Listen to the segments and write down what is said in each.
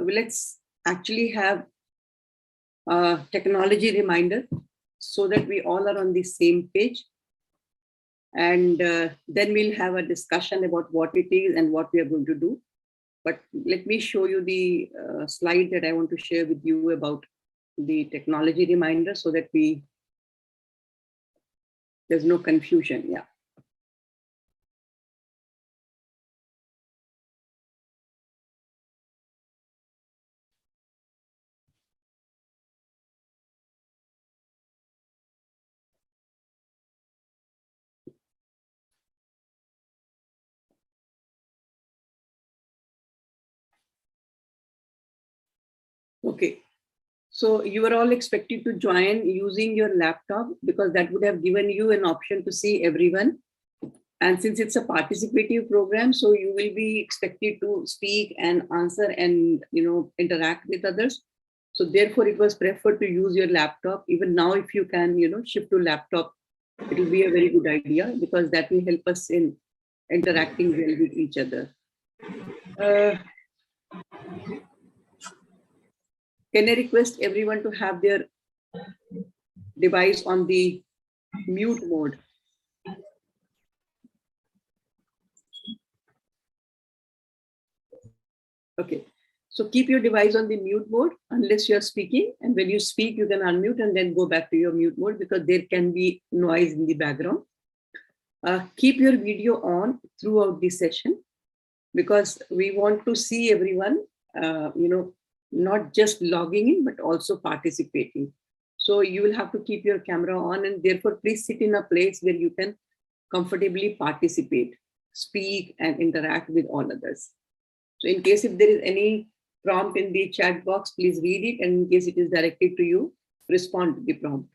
let's actually have a technology reminder so that we all are on the same page. And then we'll have a discussion about what it is and what we are going to do. But let me show you the slide that I want to share with you about the technology reminder so that there's no confusion. Yeah. Okay. So you are all expected to join using your laptop because that would have given you an option to see everyone. And since it's a participative program, so you will be expected to speak and answer and interact with others. So therefore, it was preferred to use your laptop. Even now, if you can, shift to laptop, it will be a very good idea because that will help us in interacting well with each other. Can I request everyone to have their device on the mute mode? Okay, so keep your device on the mute mode unless you're speaking. And when you speak, you can unmute and then go back to your mute mode because there can be noise in the background. Keep your video on throughout the session because we want to see everyone, not just logging in, but also participating. So you will have to keep your camera on and therefore please sit in a place where you can comfortably participate, speak and interact with all others. So in case if there is any prompt in the chat box, please read it. And in case it is directed to you, respond to the prompt.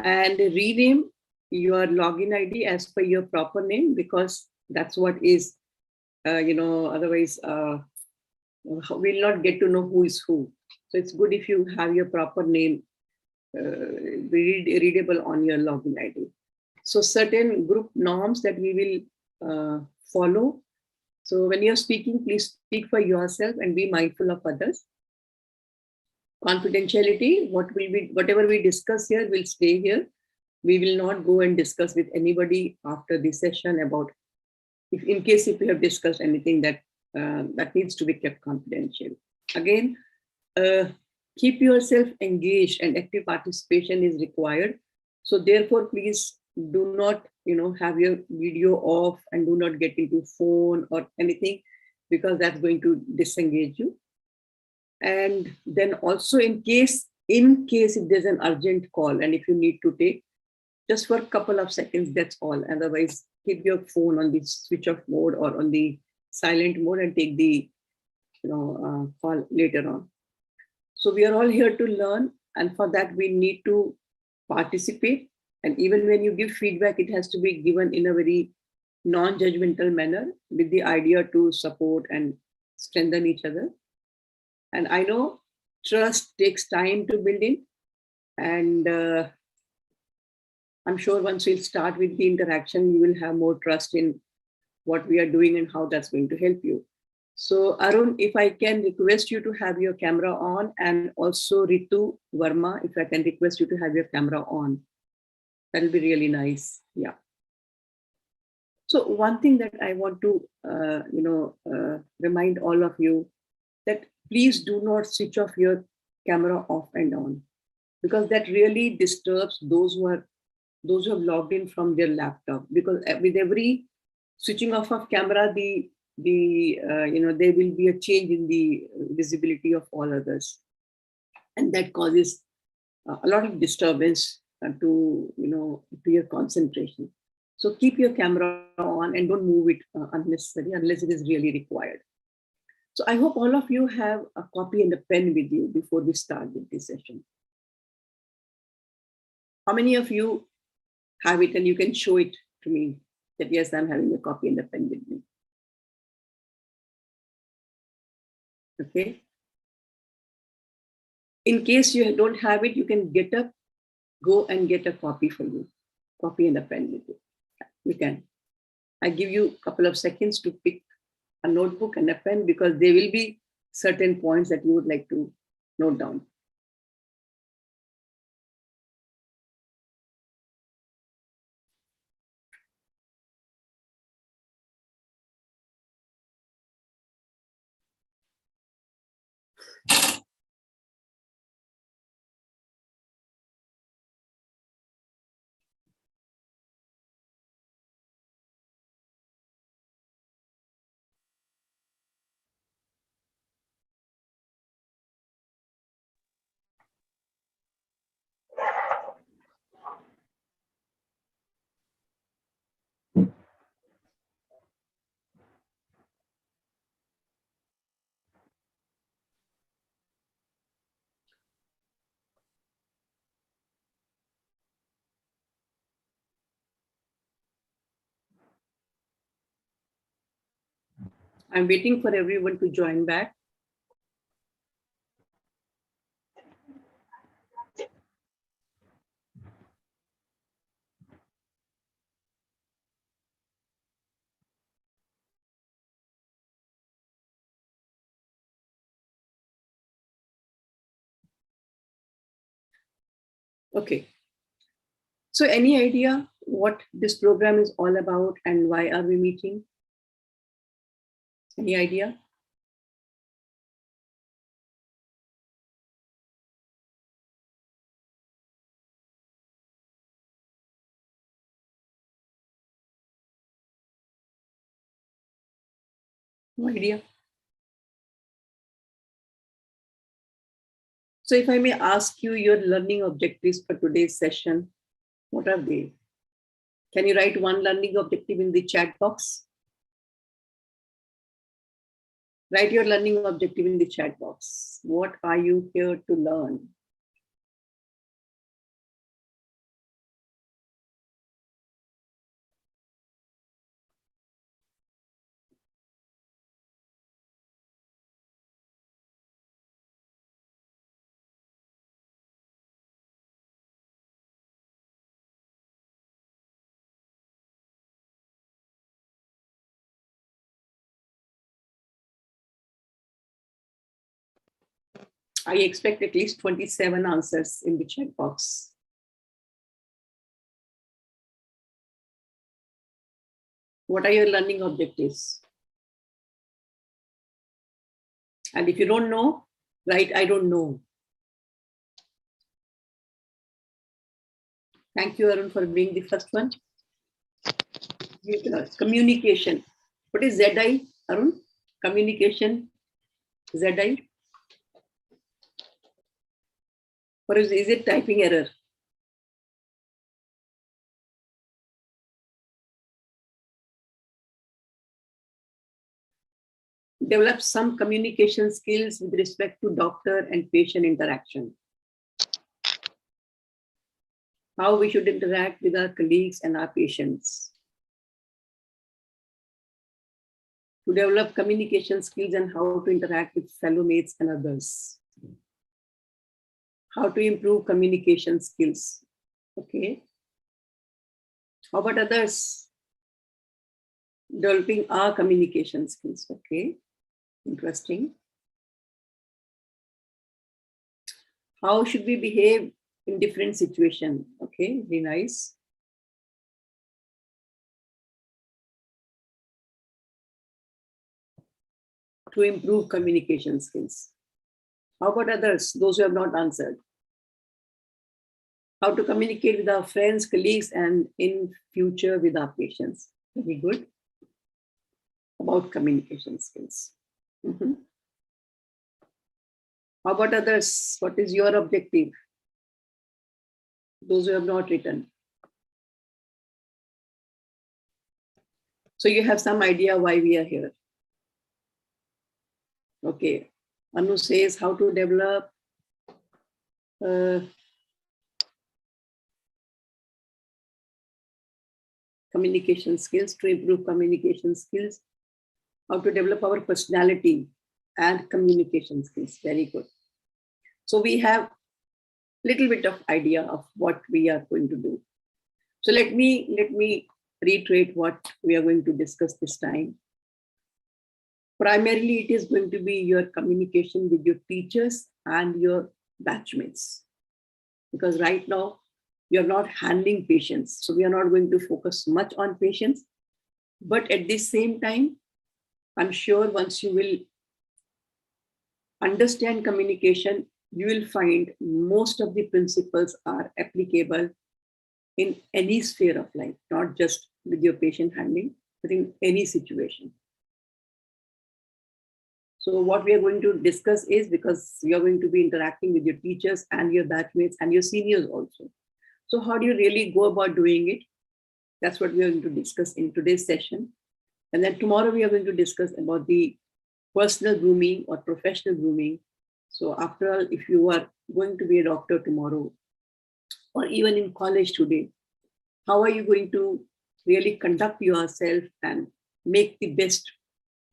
And rename your login ID as per your proper name because that's what is, otherwise we'll not get to know who is who. So it's good if you have your proper name readable on your login ID. So certain group norms that we will follow. So when you're speaking, please speak for yourself and be mindful of others. Confidentiality, whatever we discuss here will stay here. We will not go and discuss with anybody after the session about if we have discussed anything that needs to be kept confidential. Again, keep yourself engaged and active participation is required. So therefore, please do not, have your video off and do not get into phone or anything because that's going to disengage you. And then also in case if there's an urgent call and if you need to take just for a couple of seconds, that's all. Otherwise, keep your phone on the switch off mode or on the silent mode and take the call later on. So we are all here to learn, and for that we need to participate. And even when you give feedback, it has to be given in a very non-judgmental manner with the idea to support and strengthen each other. And I know trust takes time to build in, and I'm sure once we'll start with the interaction, you will have more trust in what we are doing and how that's going to help you. So Arun, if I can request you to have your camera on, and also Ritu Verma, if I can request you to have your camera on, that'll be really nice. Yeah. So one thing that I want to, remind all of you that please do not switch off your camera off and on because that really disturbs those who have logged in from their laptop. Because with every switching off of camera, there will be a change in the visibility of all others, and that causes a lot of disturbance to your concentration. So keep your camera on and don't move it unnecessarily unless it is really required. So I hope all of you have a copy and a pen with you before we start with this session. How many of you have it and you can show it to me that yes, I'm having a copy and a pen with me? Okay. In case you don't have it, you can get up, go and get a copy for you, copy and a pen with you. You can. I give you a couple of seconds to pick a notebook and a pen because there will be certain points that you would like to note down. I'm waiting for everyone to join back. Okay. So any idea what this program is all about and why are we meeting? Any idea? No idea. So if I may ask you your learning objectives for today's session, what are they? Can you write one learning objective in the chat box? Write your learning objective in the chat box. What are you here to learn? I expect at least 27 answers in the chat box. What are your learning objectives? And if you don't know, write, I don't know. Thank you, Arun, for being the first one. Communication. What is ZI, Arun? Communication, ZI? Or is it typing error? Develop some communication skills with respect to doctor and patient interaction. How we should interact with our colleagues and our patients. To develop communication skills and how to interact with fellow mates and others. How to improve communication skills. Okay. How about others? Developing our communication skills. Okay. Interesting. How should we behave in different situations? Okay, very nice. To improve communication skills. How about others, those who have not answered? How to communicate with our friends, colleagues, and in future with our patients. Very good. About communication skills. How about others? What is your objective? Those who have not written. So you have some idea why we are here. Okay. Anu says how to develop communication skills, to improve communication skills, how to develop our personality and communication skills. Very good. So we have a little bit of idea of what we are going to do. So let me reiterate what we are going to discuss this time. Primarily, it is going to be your communication with your teachers and your batchmates. Because right now, you're not handling patients. So we are not going to focus much on patients. But at the same time, I'm sure once you will understand communication, you will find most of the principles are applicable in any sphere of life, not just with your patient handling, but in any situation. So what we are going to discuss is, because you are going to be interacting with your teachers and your batchmates and your seniors also. So how do you really go about doing it? That's what we are going to discuss in today's session. And then tomorrow we are going to discuss about the personal grooming or professional grooming. So after all, if you are going to be a doctor tomorrow, or even in college today, how are you going to really conduct yourself and make the best,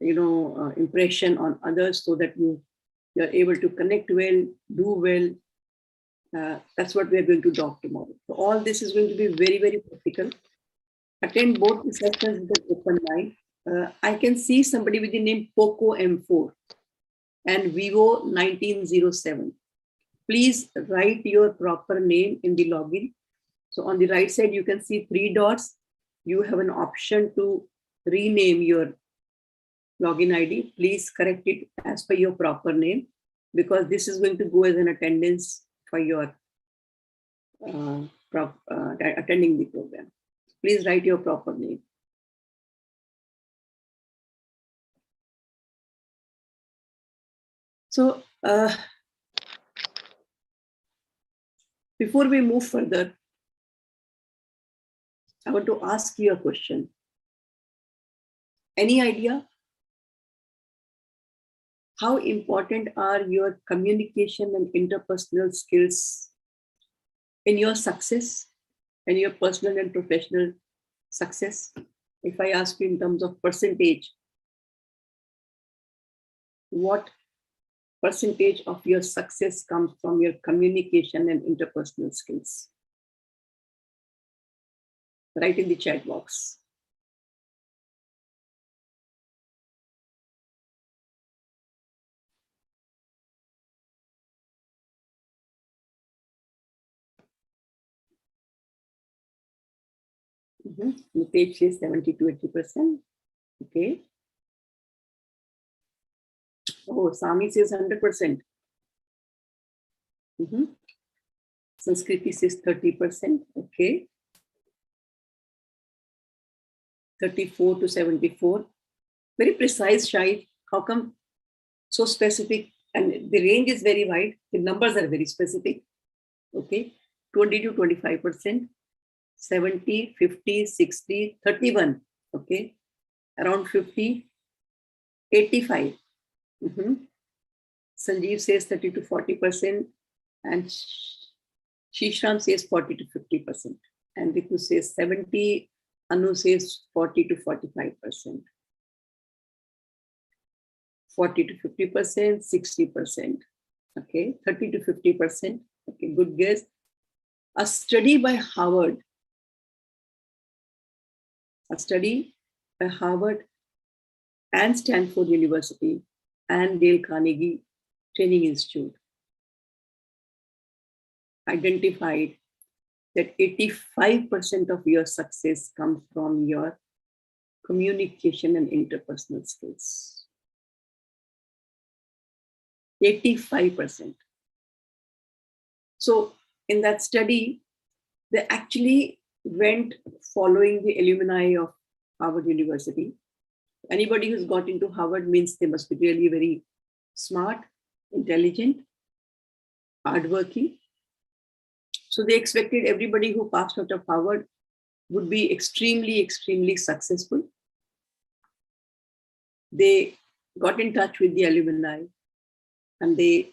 impression on others, so that you're able to connect well, do well. That's what we are going to talk tomorrow. So all this is going to be very, very practical. Attend both the sessions with an open mind. I can see somebody with the name Poco M4 and Vivo 1907. Please write your proper name in the login. So on the right side, you can see 3 dots. You have an option to rename your login ID. Please correct it as per your proper name, because this is going to go as an attendance for your attending the program. Please write your proper name. So before we move further, I want to ask you a question. Any idea how important are your communication and interpersonal skills in your success, in your personal and professional success? If I ask you in terms of percentage, what percentage of your success comes from your communication and interpersonal skills? Write in the chat box. Nitesh says 70 to 80%. Okay. Oh, Sami says 100%. Sanskriti says 30%. Okay. 34 to 74. Very precise, Shahid. How come so specific? And the range is very wide. The numbers are very specific. Okay. 20 to 25%. 70, 50, 60, 31. Okay. Around 50, 85. Sanjeev says 30 to 40%. And Shishram says 40 to 50%. And Ritu says 70. Anu says 40 to 45%. 40 to 50%, 60%. Okay, 30 to 50%. Okay, good guess. A study by Harvard and Stanford University and Dale Carnegie Training Institute identified that 85% of your success comes from your communication and interpersonal skills. 85%. So in that study, they actually went following the alumni of Harvard University. Anybody who's got into Harvard means they must be really very smart, intelligent, hardworking. So they expected everybody who passed out of Harvard would be extremely, extremely successful. They got in touch with the alumni and they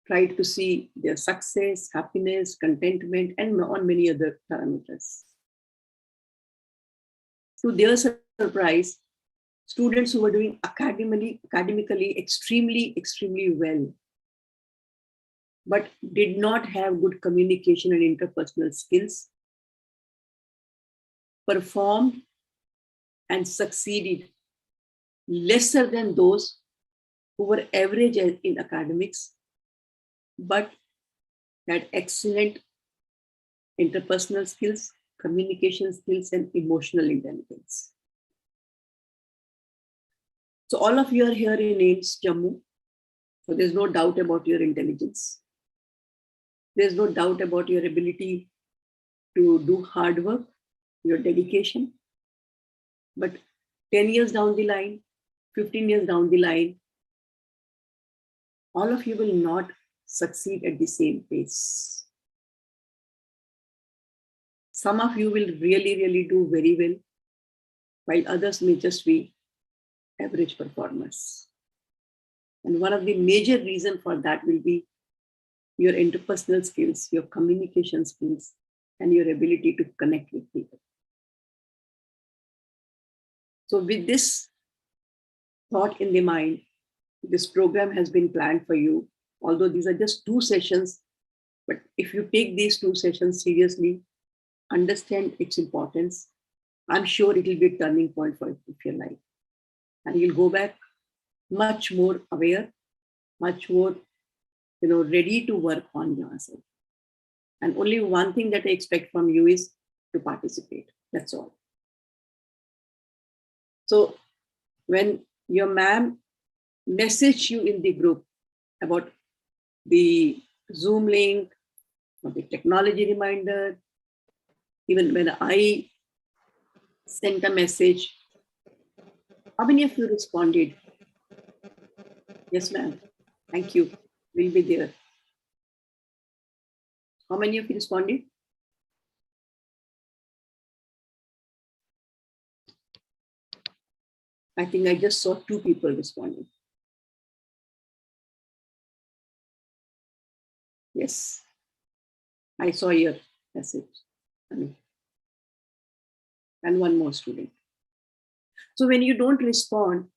tried to see their success, happiness, contentment, and on many other parameters. To their surprise, students who were doing academically extremely, extremely well, but did not have good communication and interpersonal skills, performed and succeeded lesser than those who were average in academics, but had excellent interpersonal skills, communication skills, and emotional intelligence. So all of you are here in AIIMS Jammu. So there's no doubt about your intelligence. There's no doubt about your ability to do hard work, your dedication. But 10 years down the line, 15 years down the line, all of you will not succeed at the same pace. Some of you will really, really do very well, while others may just be average performers. And one of the major reasons for that will be your interpersonal skills, your communication skills, and your ability to connect with people. So with this thought in the mind, this program has been planned for you, although these are just 2 sessions. But if you take these 2 sessions seriously, understand its importance, I'm sure it will be a turning point for your life. And you'll go back much more aware, much more ready to work on yourself. And only one thing that I expect from you is to participate. That's all. So when your ma'am message you in the group about the Zoom link or the technology reminder, even when I sent a message, how many of you responded? Yes, ma'am. Thank you. We'll be there. How many of you responded? I think I just saw 2 people responding. Yes, I saw your message. And one more student. So when you don't respond,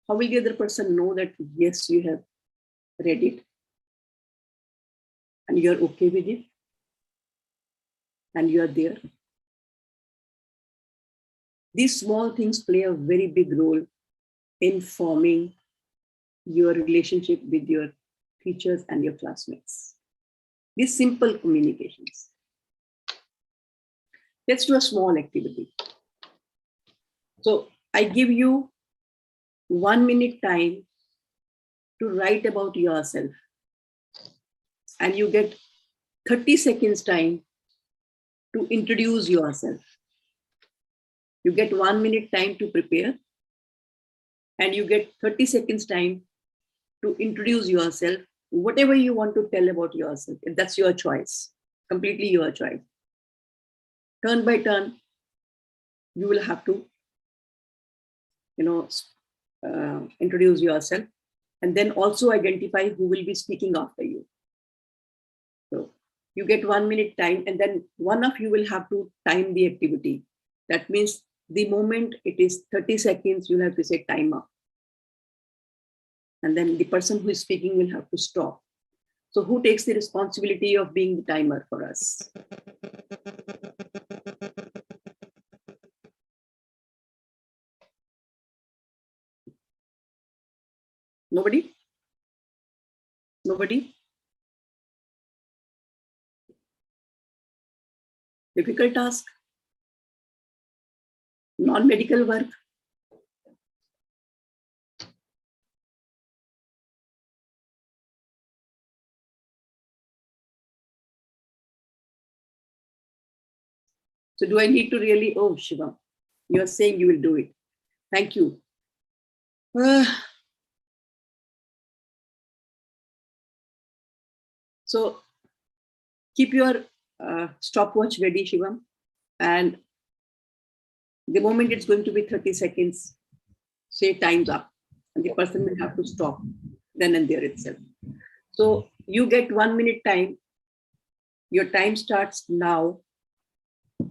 how will the other person know that yes, you have read it and you're okay with it and you're there? These small things play a very big role in forming your relationship with your teachers and your classmates. These simple communications. Let's do a small activity. So I give you 1 minute time to write about yourself, and you get 30 seconds time to introduce yourself. You get 1 minute time to prepare, and you get 30 seconds time to introduce yourself, whatever you want to tell about yourself. That's your choice, completely your choice. Turn by turn, you will have to, introduce yourself, and then also identify who will be speaking after you. So you get 1 minute time, and then one of you will have to time the activity. That means the moment it is 30 seconds, you'll have to say time up. And then the person who is speaking will have to stop. So who takes the responsibility of being the timer for us? Nobody? Nobody? Difficult task? Non-medical work? So do I need to really, oh, Shiva, you're saying you will do it. Thank you. So keep your stopwatch ready, Shivam. And the moment it's going to be 30 seconds, say time's up. And the person will have to stop then and there itself. So you get 1 minute time. Your time starts now.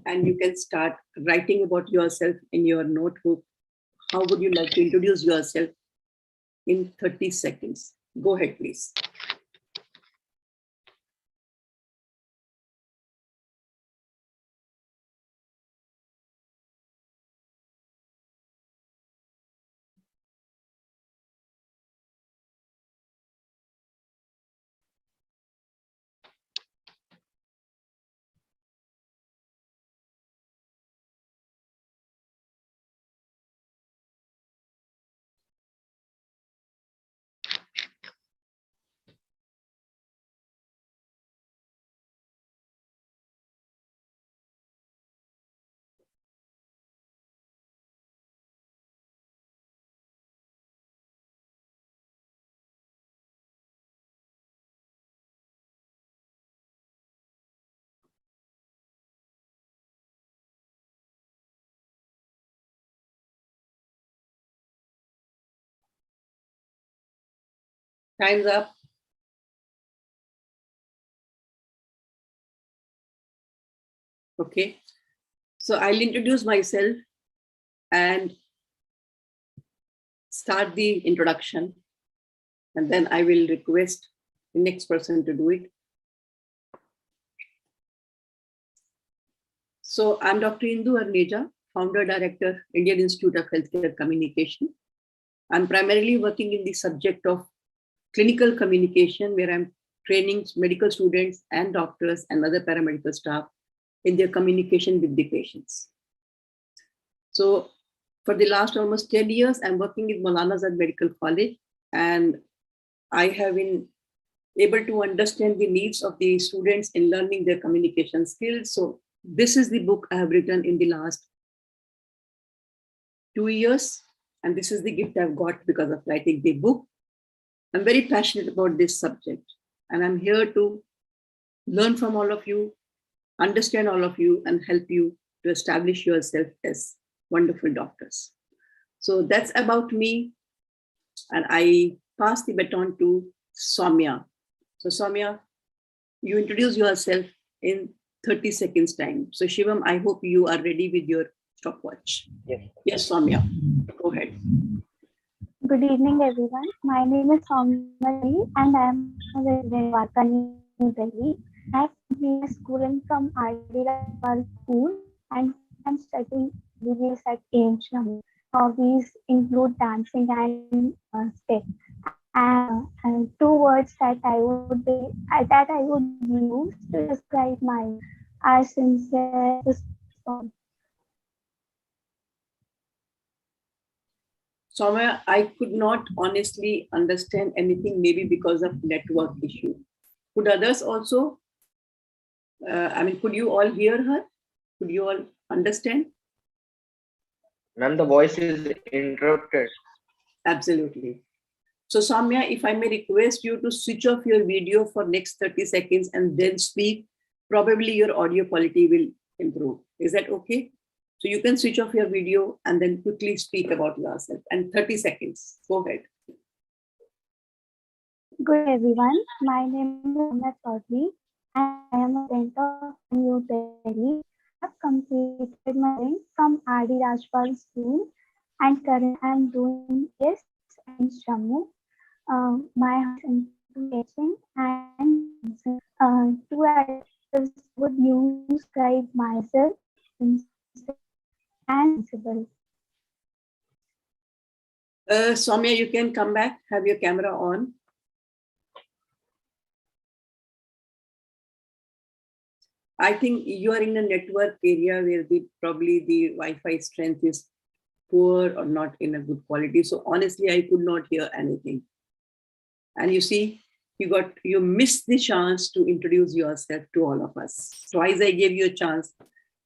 And you can start writing about yourself in your notebook. How would you like to introduce yourself in 30 seconds? Go ahead, please. Time's up. Okay. So I'll introduce myself and start the introduction. And then I will request the next person to do it. So I'm Dr. Indu Arneja, Founder Director, Indian Institute of Healthcare Communication. I'm primarily working in the subject of clinical communication, where I'm training medical students and doctors and other paramedical staff in their communication with the patients. So for the last almost 10 years, I'm working with Maulana Azad Medical College, and I have been able to understand the needs of the students in learning their communication skills. So this is the book I have written in the last 2 years. And this is the gift I've got because of writing the book. I'm very passionate about this subject. And I'm here to learn from all of you, understand all of you, and help you to establish yourself as wonderful doctors. So that's about me. And I pass the baton to Soumya. So Soumya, you introduce yourself in 30 seconds time. So Shivam, I hope you are ready with your stopwatch. Yes. Yes, Soumya, go ahead. Good evening, everyone. My name is Soumya and I am a resident of Varkani, New Delhi. I have completed schooling from AIIMS School and I'm studying MBBS at AIIMS Jammu. Hobbies include dancing and step. And two words that I would use to describe my are sincere, responsible. Soumya, I could not honestly understand anything, maybe because of network issue. Could others also, could you all hear her? Could you all understand? Ma'am, the voice is interrupted. Absolutely. So Soumya, if I may request you to switch off your video for next 30 seconds and then speak, probably your audio quality will improve. Is that okay? So you can switch off your video and then quickly speak about yourself. And 30 seconds, go ahead. Good everyone, my name is Soumya Chaudhary and I am a resident of New Delhi. I have completed my training from R.D. Rajpal School and currently I am doing this in Jammu. My hobbies include teaching and dancing. Two adjectives would use to describe myself, sincere and sensible. Soumya, you can come back, have your camera on. I think you are in a network area where probably the Wi-Fi strength is poor or not in a good quality. So honestly, I could not hear anything. And you see, you missed the chance to introduce yourself to all of us. Twice I gave you a chance,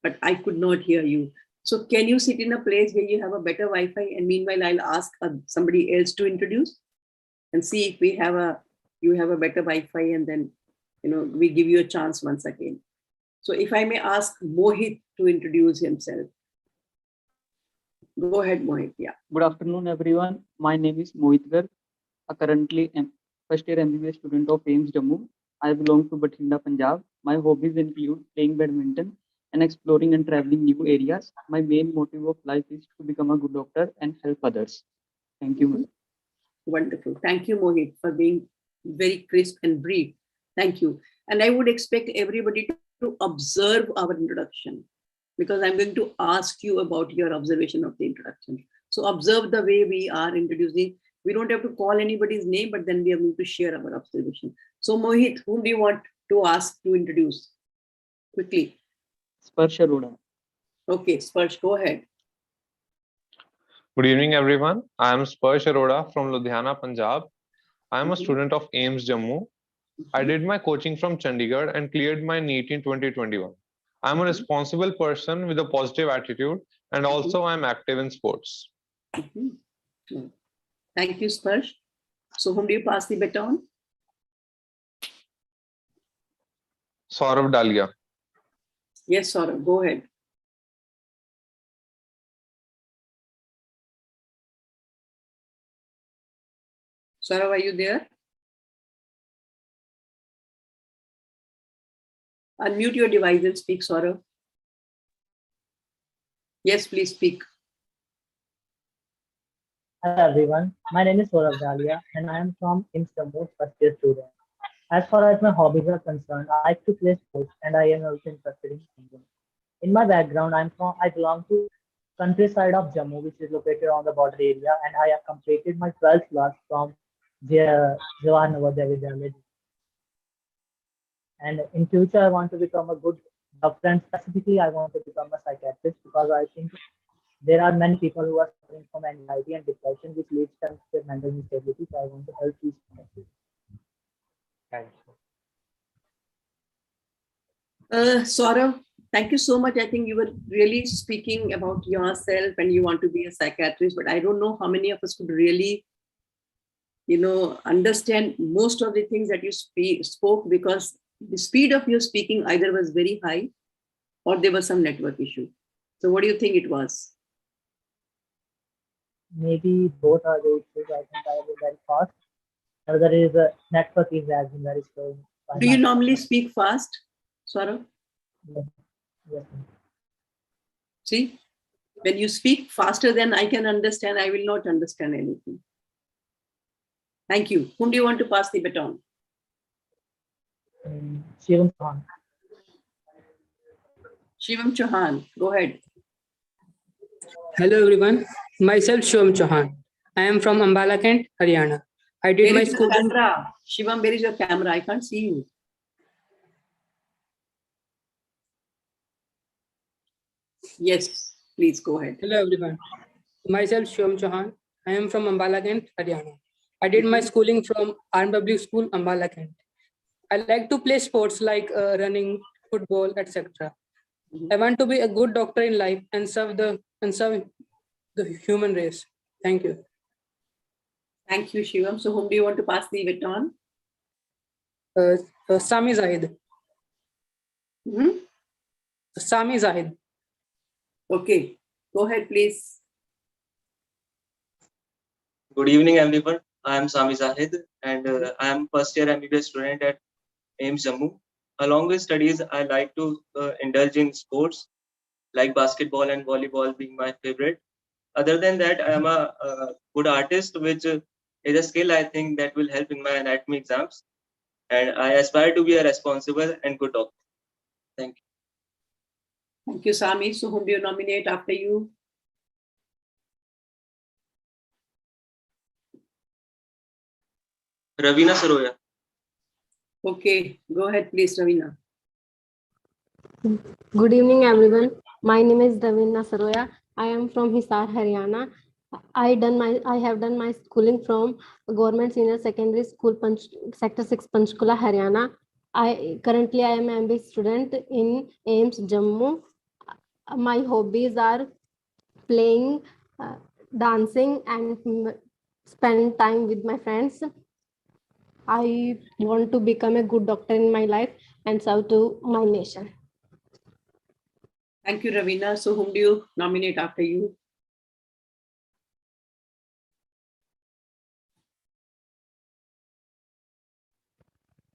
but I could not hear you. So can you sit in a place where you have a better Wi-Fi, and meanwhile I'll ask somebody else to introduce and see if you have a better Wi-Fi, and then we give you a chance once again. So if I may ask Mohit to introduce himself. Go ahead, Mohit. Yeah. Good afternoon, everyone. My name is Mohit Garg, a currently first year MBBS student of AIIMS Jammu. I belong to Bathinda, Punjab. My hobbies include playing badminton and exploring and traveling new areas. My main motive of life is to become a good doctor and help others. Thank you. Wonderful. Thank you, Mohit, for being very crisp and brief. Thank you. And I would expect everybody to observe our introduction, because I'm going to ask you about your observation of the introduction. So observe the way we are introducing. We don't have to call anybody's name, but then we are going to share our observation. So Mohit, whom do you want to ask to introduce? Quickly. Sparsh Arora. Okay, Sparsh, go ahead. Good evening, everyone. I am Sparsh Arora from Ludhiana, Punjab. I am a student of AIIMS Jammu. I did my coaching from Chandigarh and cleared my NEET in 2021. I'm a responsible person with a positive attitude, and also I'm active in sports. Thank you, Sparsh. So whom do you pass the baton? Saurav Dalia. Yes, Saurav, go ahead. Saurav, are you there? Unmute your device and speak, Saurav. Yes, please speak. Hello everyone, my name is Saurabh Dalia and I am from AIIMS Jammu, first year student. As far as my hobbies are concerned, I like to play sports and I am also interested in singing. In my background, I belong to countryside of Jammu, which is located on the border area, and I have completed my 12th class from Jawahar Navodaya Vidyalaya. And in future, I want to become a good doctor, and specifically, I want to become a psychiatrist because I think there are many people who are suffering from anxiety and depression, which leads them to their mental instability. So I want to help these people. Thank you. Saurav, thank you so much. I think you were really speaking about yourself and you want to be a psychiatrist, but I don't know how many of us could really, understand most of the things that you spoke, because the speed of your speaking either was very high or there was some network issue. So what do you think it was? Maybe both are the issues. I think I was very fast. Another is network is as in very slow. Do you normally speak fast, Saurav? Yes. Yes. See, when you speak faster than I can understand, I will not understand anything. Thank you. Whom do you want to pass the baton? Shivam Khan. Shivam Chauhan, go ahead. Hello everyone, myself Shivam Chauhan. I am from Ambala Kent, Haryana. I did Where my is your schooling. camera? Shivam, where is your camera? I can't see you. Yes, please go ahead. Hello everyone, myself Shivam Chauhan. I am from Ambala Kent, Haryana. I did my schooling from AIIMS Public School, Ambala Kent. I like to play sports like running, football, etc. I want to be a good doctor in life and serve the human race. Thank you. Thank you, Shivam. So whom do you want to pass the baton? Sami Zahid. Sami Zahid. Okay, go ahead, please. Good evening, everyone. I am Sami Zahid, and I am first year MBBS student at AIIMS Jammu. Along with studies, I like to indulge in sports like basketball and volleyball being my favorite. Other than that, I am a good artist, which is a skill I think that will help in my anatomy exams. And I aspire to be a responsible and good doctor. Thank you. Thank you, Sami. So whom do you nominate after you? Ravina Saroya. Okay, go ahead, please, Ravina. Good evening, everyone. My name is Ravina Saroya. I am from Hisar, Haryana. I have done my schooling from Government Senior Secondary School, Sector 6, Panchkula, Haryana. Currently I am an MBA student in AIIMS Jammu. My hobbies are playing, dancing, and spend time with my friends. I want to become a good doctor in my life and serve to my nation. Thank you, Ravina. So whom do you nominate after you?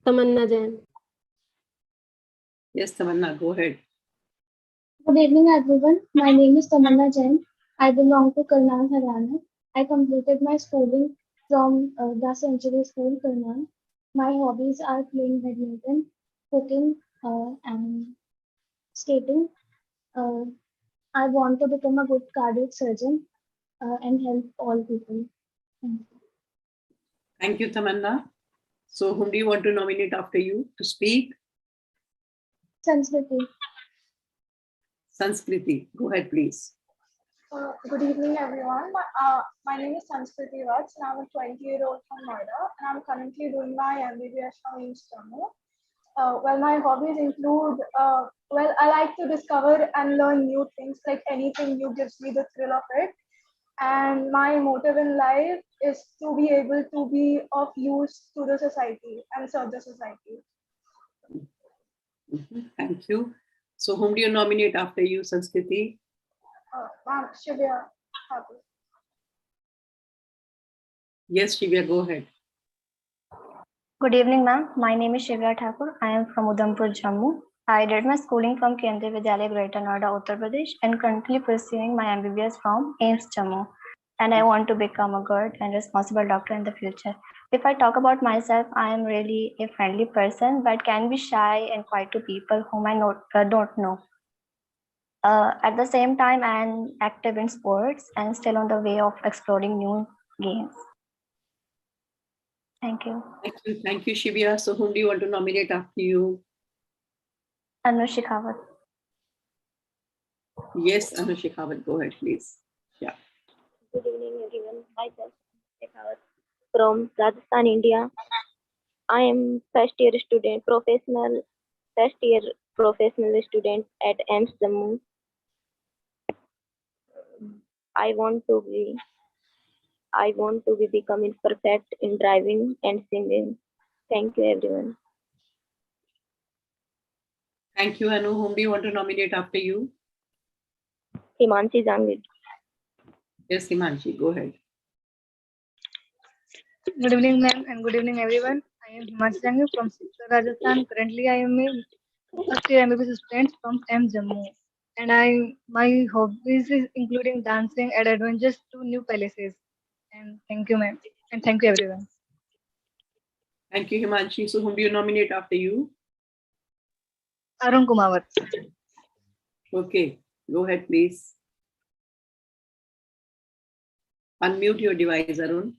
Tamanna Jain. Yes, Tamanna, go ahead. Good evening, everyone. My name is Tamanna Jain. I belong to Karnal, Haryana. I completed my schooling from the Century School, Karnal. My hobbies are playing badminton, cooking, and skating. I want to become a good cardiac surgeon and help all people. Thank you. Thank you, Tamanna. So whom do you want to nominate after you to speak? Sanskriti. Sanskriti, go ahead, please. Good evening, everyone. My name is Sanskriti Vats, and I'm a 20-year-old from Noida, and I'm currently doing my MBBS from AIIMS Jammu. Well, my hobbies include, I like to discover and learn new things, like anything new gives me the thrill of it. And my motive in life is to be able to be of use to the society and serve the society. Thank you. So whom do you nominate after you, Sanskriti? Ma'am, Shivya. Yes, Shivya, go ahead. Good evening, ma'am. My name is Shivya Thakur. I am from Udhampur, Jammu. I did my schooling from Kendriya Vidyalaya, Greater Noida, Uttar Pradesh, and currently pursuing my MBBS from AIIMS Jammu. And I want to become a good and responsible doctor in the future. If I talk about myself, I am really a friendly person, but can be shy and quiet to people whom I don't know. At the same time, I am active in sports and still on the way of exploring new games. Thank you. Thank you, Shivya. So whom do you want to nominate after you? Anu Shekhawat. Yes, Anu Shekhawat, go ahead, please. Yeah. Good evening, everyone. Myself, Shekhawat from Rajasthan, India. I am first year professional student at AIIMS Jammu. I want to be becoming perfect in driving and singing. Thank you, everyone. Thank you, Anu. Whom do you want to nominate after you? Himanshi Jangid. Yes, Himanshi, go ahead. Good evening, ma'am, and good evening, everyone. I am Himanshi Jangid from Sikar, Rajasthan. Currently, I am a first year MBBS student from AIIMS Jammu, and my hobbies is including dancing and adventures to new places. And thank you, ma'am, and thank you, everyone. Thank you, Himanshi. So whom do you nominate after you? Arun Kumawat. Okay, go ahead, please. Unmute your device, Arun.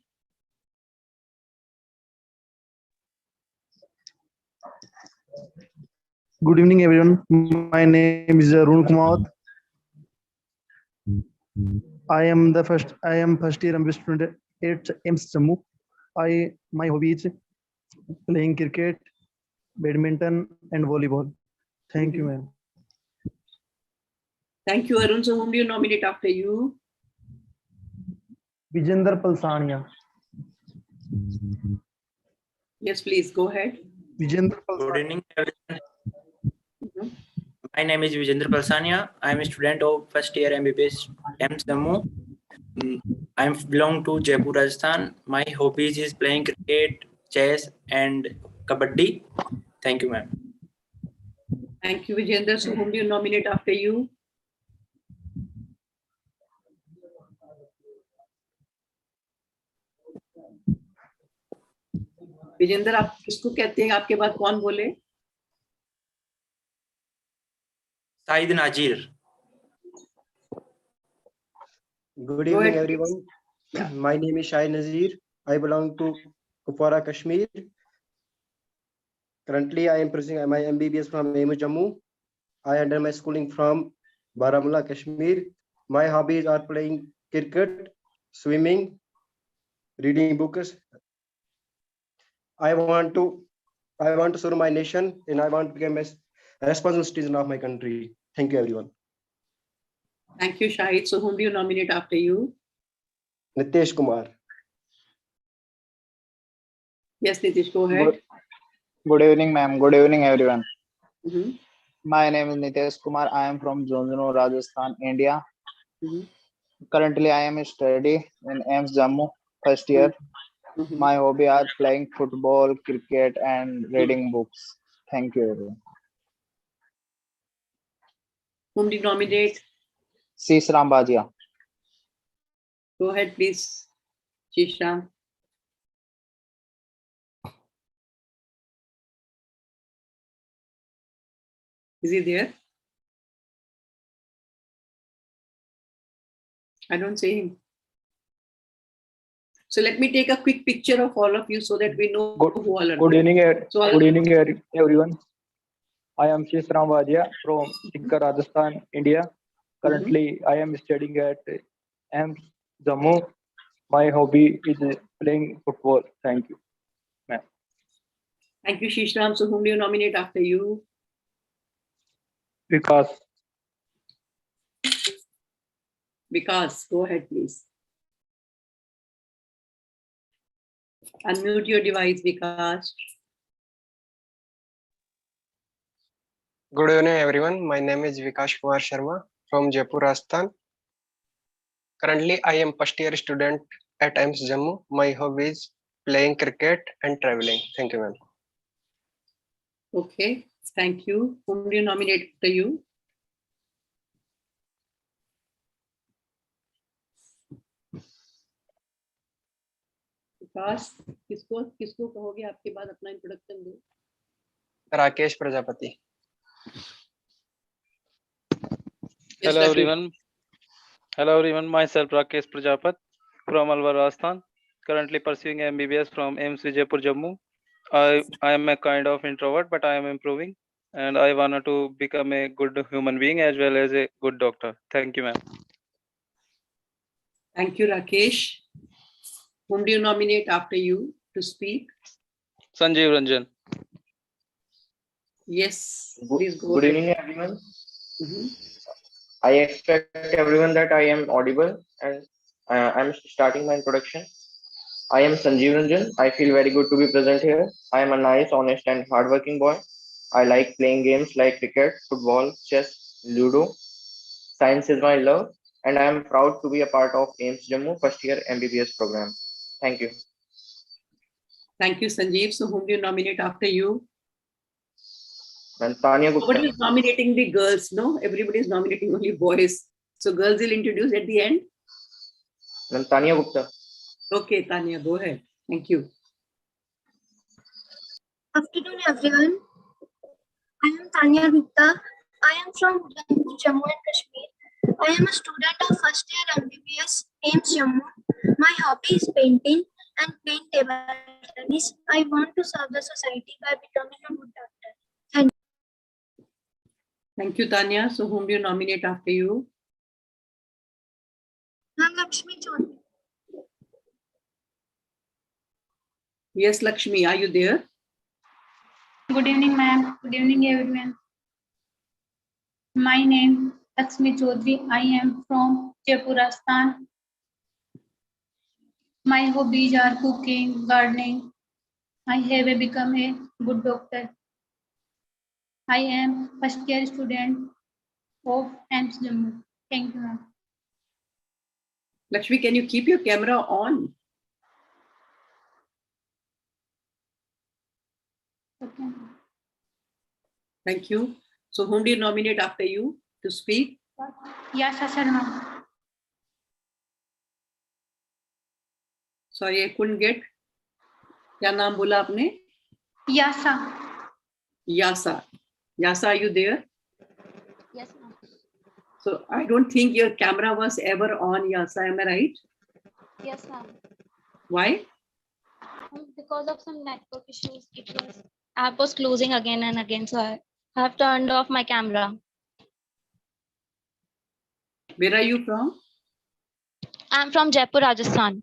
Good evening, everyone. My name is Arun Kumawat. I am first year MBBS student at AIIMS Jammu. My hobby is playing cricket, badminton, and volleyball. Thank you, ma'am. Thank you, Arun. So whom do you nominate after you? Vijender Palsania. Yes, please, go ahead. Vijender Palsania. Good evening, everyone. My name is Vijender Palsania. I am a student of first year MBBS AIIMS Jammu. I belong to Jaipur, Rajasthan. My hobbies is playing cricket, chess, and kabaddi. Thank you, ma'am. Thank you, Vijender. So whom do you nominate after you? Vijendra, आप किसको कहते हैं? आपके बाद कौन बोले? Said Najir. Good evening, everyone. My name is Shahid Nazir. I belong to Kupwara, Kashmir. Currently, I am pursuing my MBBS from AIIMS Jammu. I have done my schooling from Baramulla, Kashmir. My hobbies are playing cricket, swimming, reading books. I want to serve my nation, and I want to become a responsible citizen of my country. Thank you, everyone. Thank you, Shahid. So whom do you nominate after you? Nitesh Kumar. Yes, Nitish, go ahead. Good evening, ma'am. Good evening, everyone. Mm-hmm. My name is Nitesh Kumar. I am from Jhansi, Rajasthan, India. Mm-hmm. Currently, I am studying in AIIMS Jammu, first year. Mm-hmm. My hobby are playing football, cricket, and reading books. Thank you, everyone. Whom do you nominate? Sisram Bajia. Go ahead, please, Shishram. Is he there? I don't see him. So let me take a quick picture of all of you so that we know who all are. Good evening, So everyone. I am Sisram Bajia from Sikar, Rajasthan, India. Currently, I am studying at AIIMS Jammu. My hobby is playing football. Thank you, ma'am. Thank you, Shishram. So whom do you nominate after you? Vikas. Vikas, go ahead, please. Unmute your device, Vikas. Good evening, everyone. My name is Vikash Kumar Sharma from Jaipur, Rajasthan. Currently, I am first year student at AIIMS Jammu. My hobby is playing cricket and traveling. Thank you, ma'am. Okay. Thank you. Whom do you nominate after you? विकास, किसको किसको कहोगे आपके बाद अपना introduction दो? Rakesh Prajapati. Hello everyone. Hello everyone. Myself Rakesh Prajapat from Alwar, Rajasthan. Currently pursuing MBBS from AIIMS Jammu. I am a kind of introvert, but I am improving, and I wanted to become a good human being as well as a good doctor. Thank you, ma'am. Thank you, Rakesh. Whom do you nominate after you to speak? Sanjeev Ranjan. Yes, please go Good ahead. evening, everyone. Mhm. I expect everyone that I am audible, and I'm starting my introduction. I am Sanjeev Ranjan. I feel very good to be present here. I am a nice, honest, and hardworking boy. I like playing games like cricket, football, chess, ludo. Science is my love, and I am proud to be a part of AIIMS Jammu first year MBBS program. Thank you. Thank you, Sanjeev. So whom do you nominate after you? And Tanya Gupta. Nobody is nominating the girls, no? Everybody is nominating only boys. So girls will introduce at the end. And Tanya Gupta. Okay, Tanya, go ahead. Thank you. Afternoon, everyone. I am Tanya Gupta. I am from Jammu and Kashmir. I am a student of first year MBBS AIIMS Jammu. My hobby is painting and playing table tennis. I want to serve the society by becoming a good doctor. Thank you. Thank you, Tanya. So whom do you nominate after you? I'm Lakshmi Chaudhary. Yes, Lakshmi, are you there? Good evening, ma'am. Good evening, everyone. My name is Lakshmi Chaudhary. I am from Jaipur, Rajasthan. My hobbies are cooking, gardening. I have become a good doctor. I am first year student of AIIMS Jammu. Thank you, ma'am. Lakshmi, can you keep your camera on? Okay. Thank you. So whom do you nominate after you to speak? Yes, Sharma. Sorry, I couldn't get. क्या नाम बोला आपने? Yasa. Yasa. Yasa, are you there? Yes, ma'am. So I don't think your camera was ever on, Yasa. Am I right? Yes, ma'am. Why? Because of some network issues, app was closing again and again, so I have turned off my camera. Where are you from? I'm from Jaipur, Rajasthan.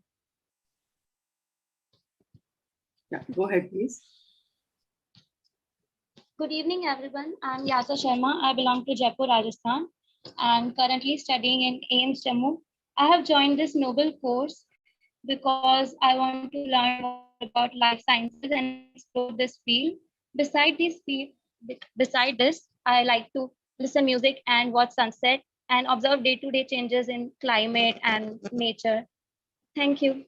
Yeah, go ahead, please. Good evening, everyone. I'm Yasa Sharma. I belong to Jaipur, Rajasthan, and currently studying in AIIMS Jammu. I have joined this noble course because I want to learn more about life sciences and explore this field. Beside this, I like to listen music and watch sunset and observe day-to-day changes in climate and nature. Thank you.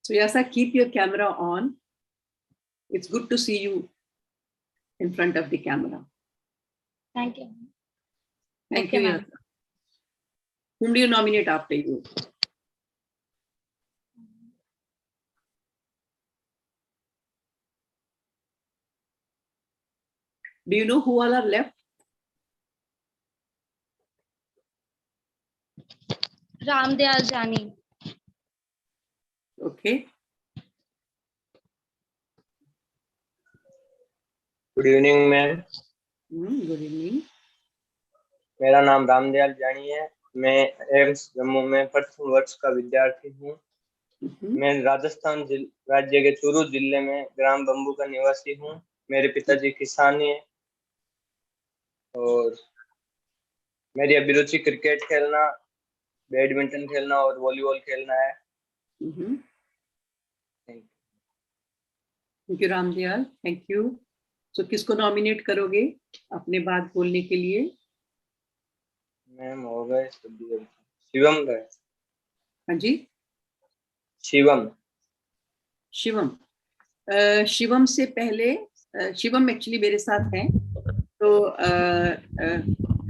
So Yasa, keep your camera on. It's good to see you in front of the camera. Thank you. Thank you, ma'am. Yasa. Whom do you nominate after you? Do you know who all are left? Ramdayal Jani. Okay. Good evening, ma'am. Good evening. मेरा नाम रामदयाल जानी है. मैं AIIMS Jammu में प्रथम वर्ष का विद्यार्थी हूँ. मैं राजस्थान राज्य के चूरू जिले में ग्राम बम्बू का निवासी हूँ. मेरे पिताजी किसान हैं और मेरी अभिरुचि क्रिकेट खेलना, बैडमिंटन खेलना और वॉलीबॉल खेलना है. Thank you, Ramdayal. Thank you. So किसको नॉमिनेट करोगे अपने बात बोलने के लिए? मैम हो गए शिवम गए. हाँ जी. शिवम. शिवम. शिवम से पहले शिवम एक्चुअली मेरे साथ हैं, तो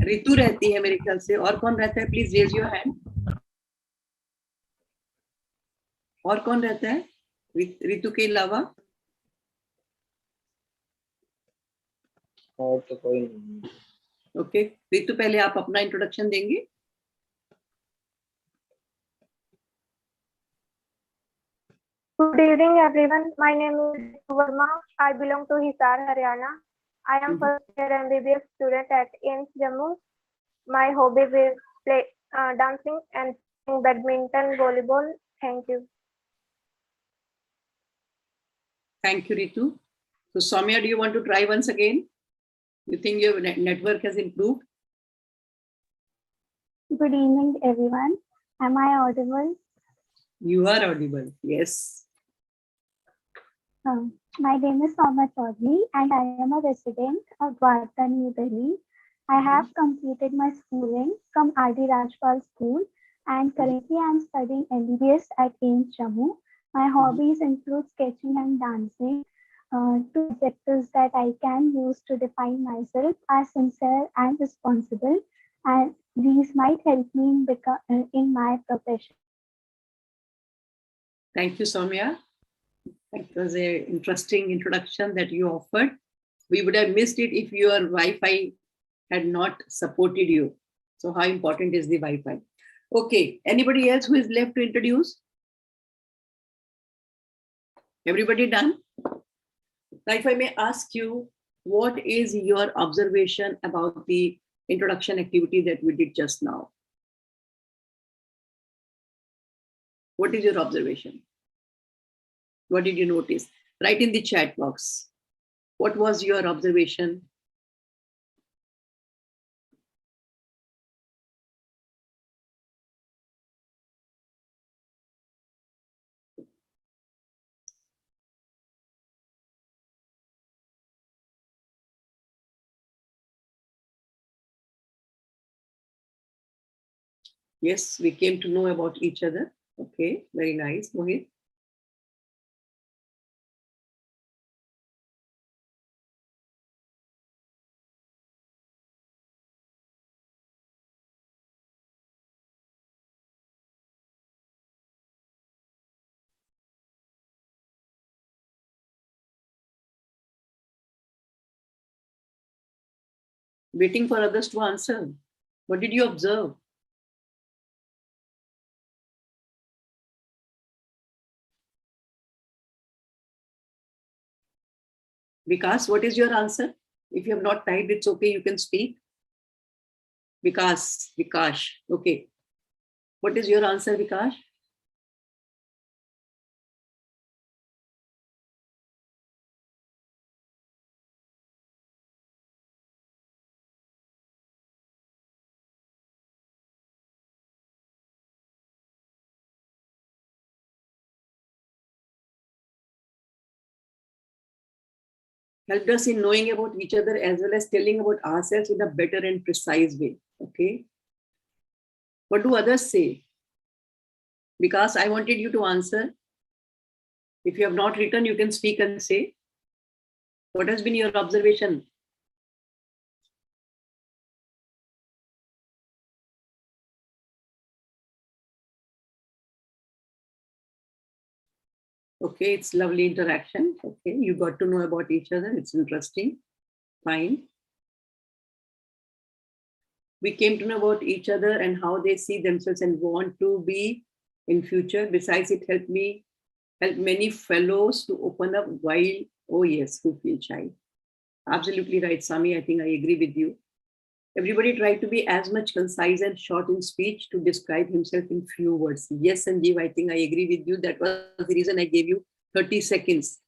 रितु रहती है मेरे ख्याल से, और कौन रहता है? Please raise your hand. और कौन रहता है रितु के अलावा? और तो कोई नहीं। ओके, रितु पहले आप अपना इंट्रोडक्शन देंगे। Good evening, everyone. My name is Varma. I belong to Hisar, Haryana. I am first year MBBS student at AIIMS Jammu. My hobbies is dancing and playing badminton, volleyball. Thank you. Thank you, Ritu. So, Soumya, do you want to try once again? You think your network has improved? Good evening, everyone. Am I audible? You are audible. Yes. My name is Soumya Chaudhary and I am a resident of Dwarka, New Delhi. I have completed my schooling from R.D. Rajpal School and currently I am studying MBBS at AIIMS Jammu. My hobbies include sketching and dancing, two adjectives that I can use to define myself as sincere and responsible, and these might help me in my profession. Thank you, Soumya. That was an interesting introduction that you offered. We would have missed it if your Wi-Fi had not supported you. So how important is the Wi-Fi? Okay, anybody else who is left to introduce? Everybody done? Now, if I may ask you, what is your observation about the introduction activity that we did just now? What is your observation? What did you notice? Write in the chat box. What was your observation? Yes, we came to know about each other. Okay, very nice, Mohit. Waiting for others to answer. What did you observe? Vikas, what is your answer? If you have not typed, it's okay, you can speak. Vikash, okay. What is your answer, Vikash? Helped us in knowing about each other as well as telling about ourselves in a better and precise way. Okay. What do others say? Because I wanted you to answer. If you have not written, you can speak and say. What has been your observation? Okay, it's lovely interaction. Okay, you got to know about each other. It's interesting. Fine. We came to know about each other and how they see themselves and want to be in future. Besides, it helped many fellows to open up while, oh yes, who feel shy. Absolutely right, Sami. I think I agree with you. Everybody tried to be as much concise and short in speech to describe himself in few words. Yes, Sanjeev, I think I agree with you. That was the reason I gave you 30 seconds.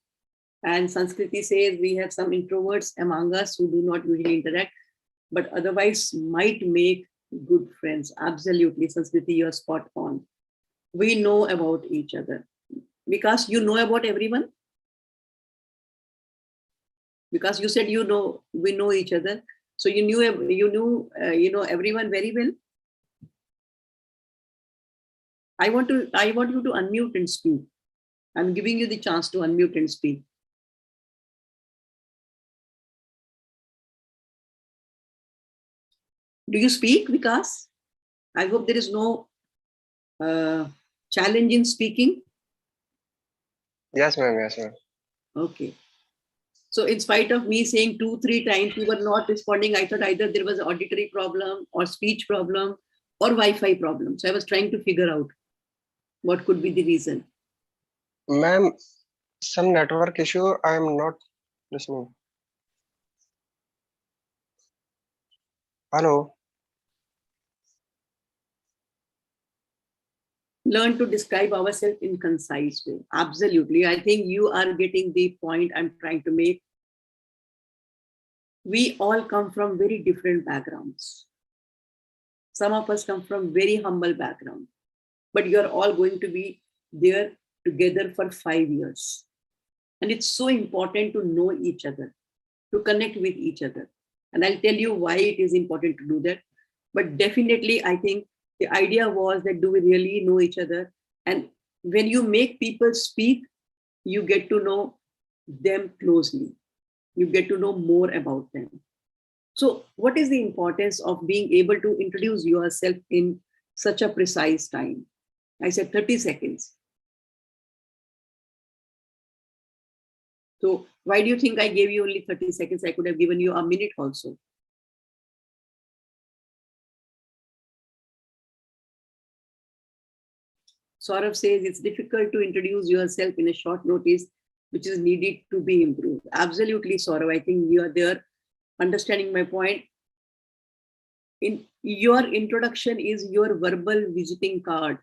And Sanskriti says we have some introverts among us who do not usually interact, but otherwise might make good friends. Absolutely, Sanskriti, you're spot on. We know about each other. Because you know about everyone? Because you said we know each other. So you knew everyone very well. I want you to unmute and speak. I'm giving you the chance to unmute and speak. Do you speak, Vikas? I hope there is no challenge in speaking. Yes, ma'am. Yes, ma'am. Okay. So in spite of me saying 2-3 times, you were not responding. I thought either there was an auditory problem or speech problem or Wi-Fi problem. So I was trying to figure out what could be the reason. Ma'am, some network issue. I am not listening. Hello. Learn to describe ourselves in concise way. Absolutely. I think you are getting the point I'm trying to make. We all come from very different backgrounds. Some of us come from very humble background, but you're all going to be there together for 5 years. And it's so important to know each other, to connect with each other. And I'll tell you why it is important to do that. But definitely, I think the idea was that do we really know each other? And when you make people speak, you get to know them closely. You get to know more about them. So what is the importance of being able to introduce yourself in such a precise time? I said 30 seconds. So why do you think I gave you only 30 seconds? I could have given you a minute also. Saurav says it's difficult to introduce yourself in a short notice, which is needed to be improved. Absolutely, Saurav. I think you are there understanding my point. In your introduction is your verbal visiting card.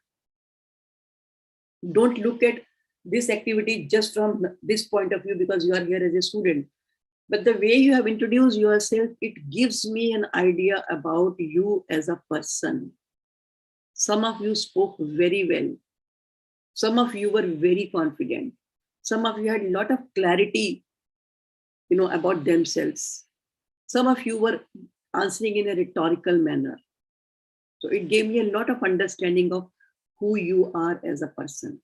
Don't look at this activity just from this point of view because you are here as a student. But the way you have introduced yourself, it gives me an idea about you as a person. Some of you spoke very well. Some of you were very confident. Some of you had a lot of clarity, about themselves. Some of you were answering in a rhetorical manner. So it gave me a lot of understanding of who you are as a person.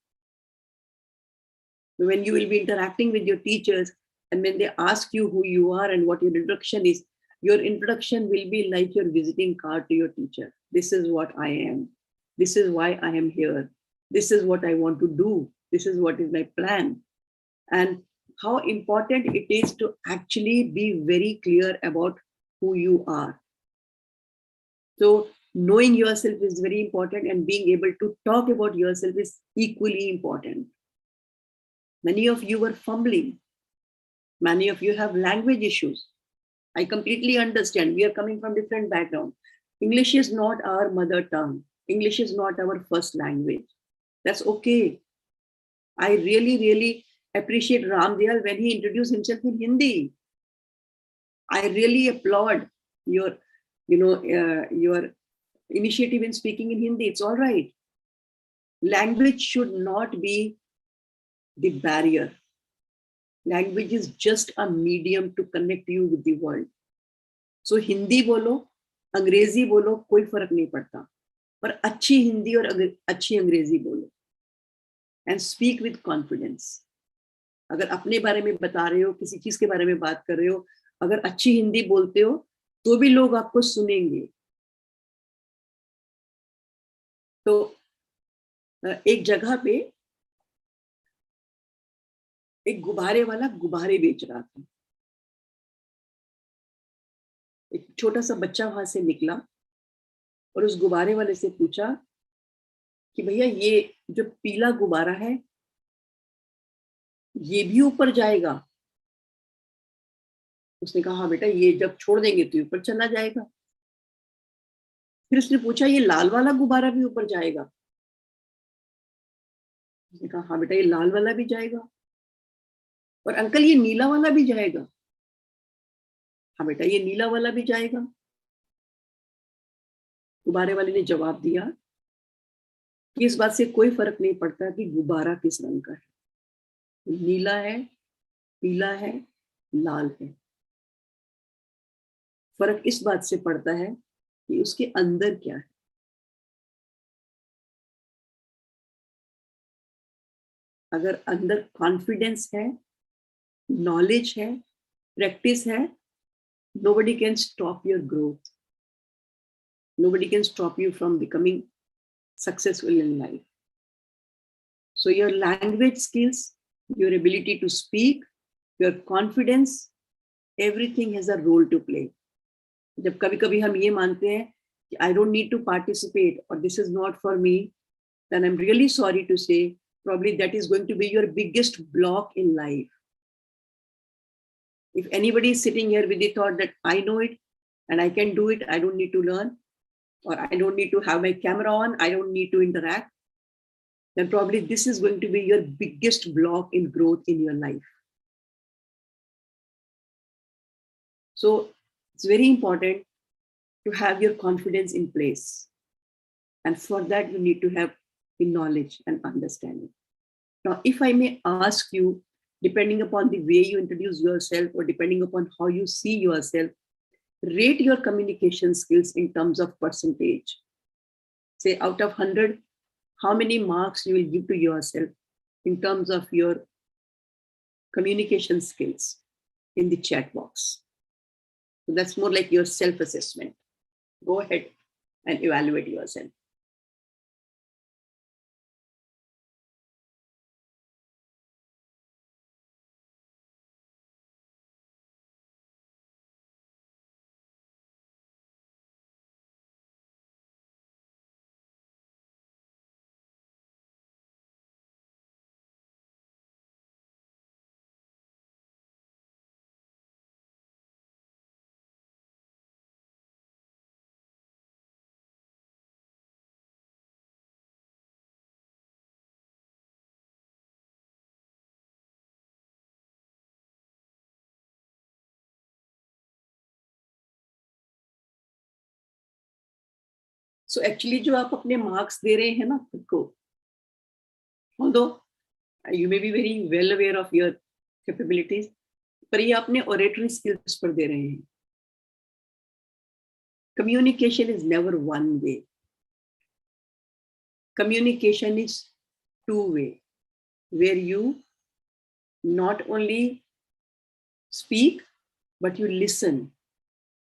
When you will be interacting with your teachers and when they ask you who you are and what your introduction is, your introduction will be like your visiting card to your teacher. This is what I am. This is why I am here. This is what I want to do. This is what is my plan. And how important it is to actually be very clear about who you are. So knowing yourself is very important and being able to talk about yourself is equally important. Many of you were fumbling. Many of you have language issues. I completely understand. We are coming from different backgrounds. English is not our mother tongue. English is not our first language. That's okay. I really, really appreciate Ramdiyal when he introduced himself in Hindi. I really applaud your initiative in speaking in Hindi. It's all right. Language should not be the barrier. Language is just a medium to connect you with the world. So Hindi bolo, अंग्रेजी बोलो, कोई फर्क नहीं पड़ता, पर अच्छी हिंदी और अच्छी अंग्रेजी बोलो and speak with confidence. अगर अपने बारे में बता रहे हो, किसी चीज के बारे में बात कर रहे हो, अगर अच्छी हिंदी बोलते हो तो भी लोग आपको सुनेंगे. तो एक जगह पे एक गुब्बारे वाला गुब्बारे बेच रहा था. एक छोटा सा बच्चा वहां से निकला और उस गुब्बारे वाले से पूछा कि भैया ये जो पीला गुब्बारा है ये भी ऊपर जाएगा? उसने कहा हाँ बेटा, ये जब छोड़ देंगे तो ऊपर चला जाएगा. फिर उसने पूछा ये लाल वाला गुब्बारा भी ऊपर जाएगा? उसने कहा हाँ बेटा, ये लाल वाला भी जाएगा. और अंकल ये नीला वाला भी जाएगा? हाँ बेटा, ये नीला वाला भी जाएगा. गुब्बारे वाले ने जवाब दिया कि इस बात से कोई फर्क नहीं पड़ता कि गुब्बारा किस रंग का है, नीला है, पीला है, लाल है. फर्क इस बात से पड़ता है कि उसके अंदर क्या है. अगर अंदर कॉन्फिडेंस है, नॉलेज है, प्रैक्टिस है, nobody can stop your growth. Nobody can stop you from becoming successful in life. So your language skills, your ability to speak, your confidence, everything has a role to play. जब कभी कभी हम ये मानते हैं कि I don't need to participate or this is not for me, then I'm really sorry to say, probably that is going to be your biggest block in life. If anybody is sitting here with the thought that I know it and I can do it, I don't need to learn, or I don't need to have my camera on, I don't need to interact, then probably this is going to be your biggest block in growth in your life. So it's very important to have your confidence in place. And for that, you need to have the knowledge and understanding. Now, if I may ask you, depending upon the way you introduce yourself or depending upon how you see yourself, rate your communication skills in terms of percentage. Say out of 100, how many marks you will give to yourself in terms of your communication skills in the chat box. So that's more like your self-assessment. Go ahead and evaluate yourself. So actually जो आप अपने marks दे रहे हैं ना खुद को, although you may be very well aware of your capabilities, पर ये अपने oratory skills पर दे रहे हैं. Communication is never one way. Communication is two-way, where you not only speak, but you listen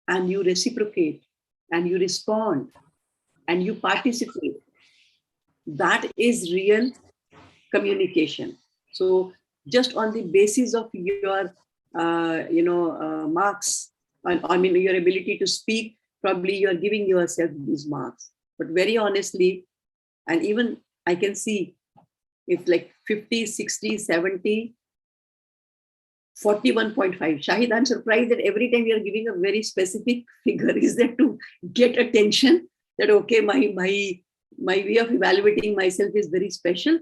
and you reciprocate and you respond and you participate. That is real communication. So just on the basis of your marks, I mean your ability to speak, probably you are giving yourself these marks. But very honestly, and even I can see it's like 50, 60, 70, 41.5. Shahid, I'm surprised that every time you're giving a very specific figure. Is that to get attention that, okay, my way of evaluating myself is very special?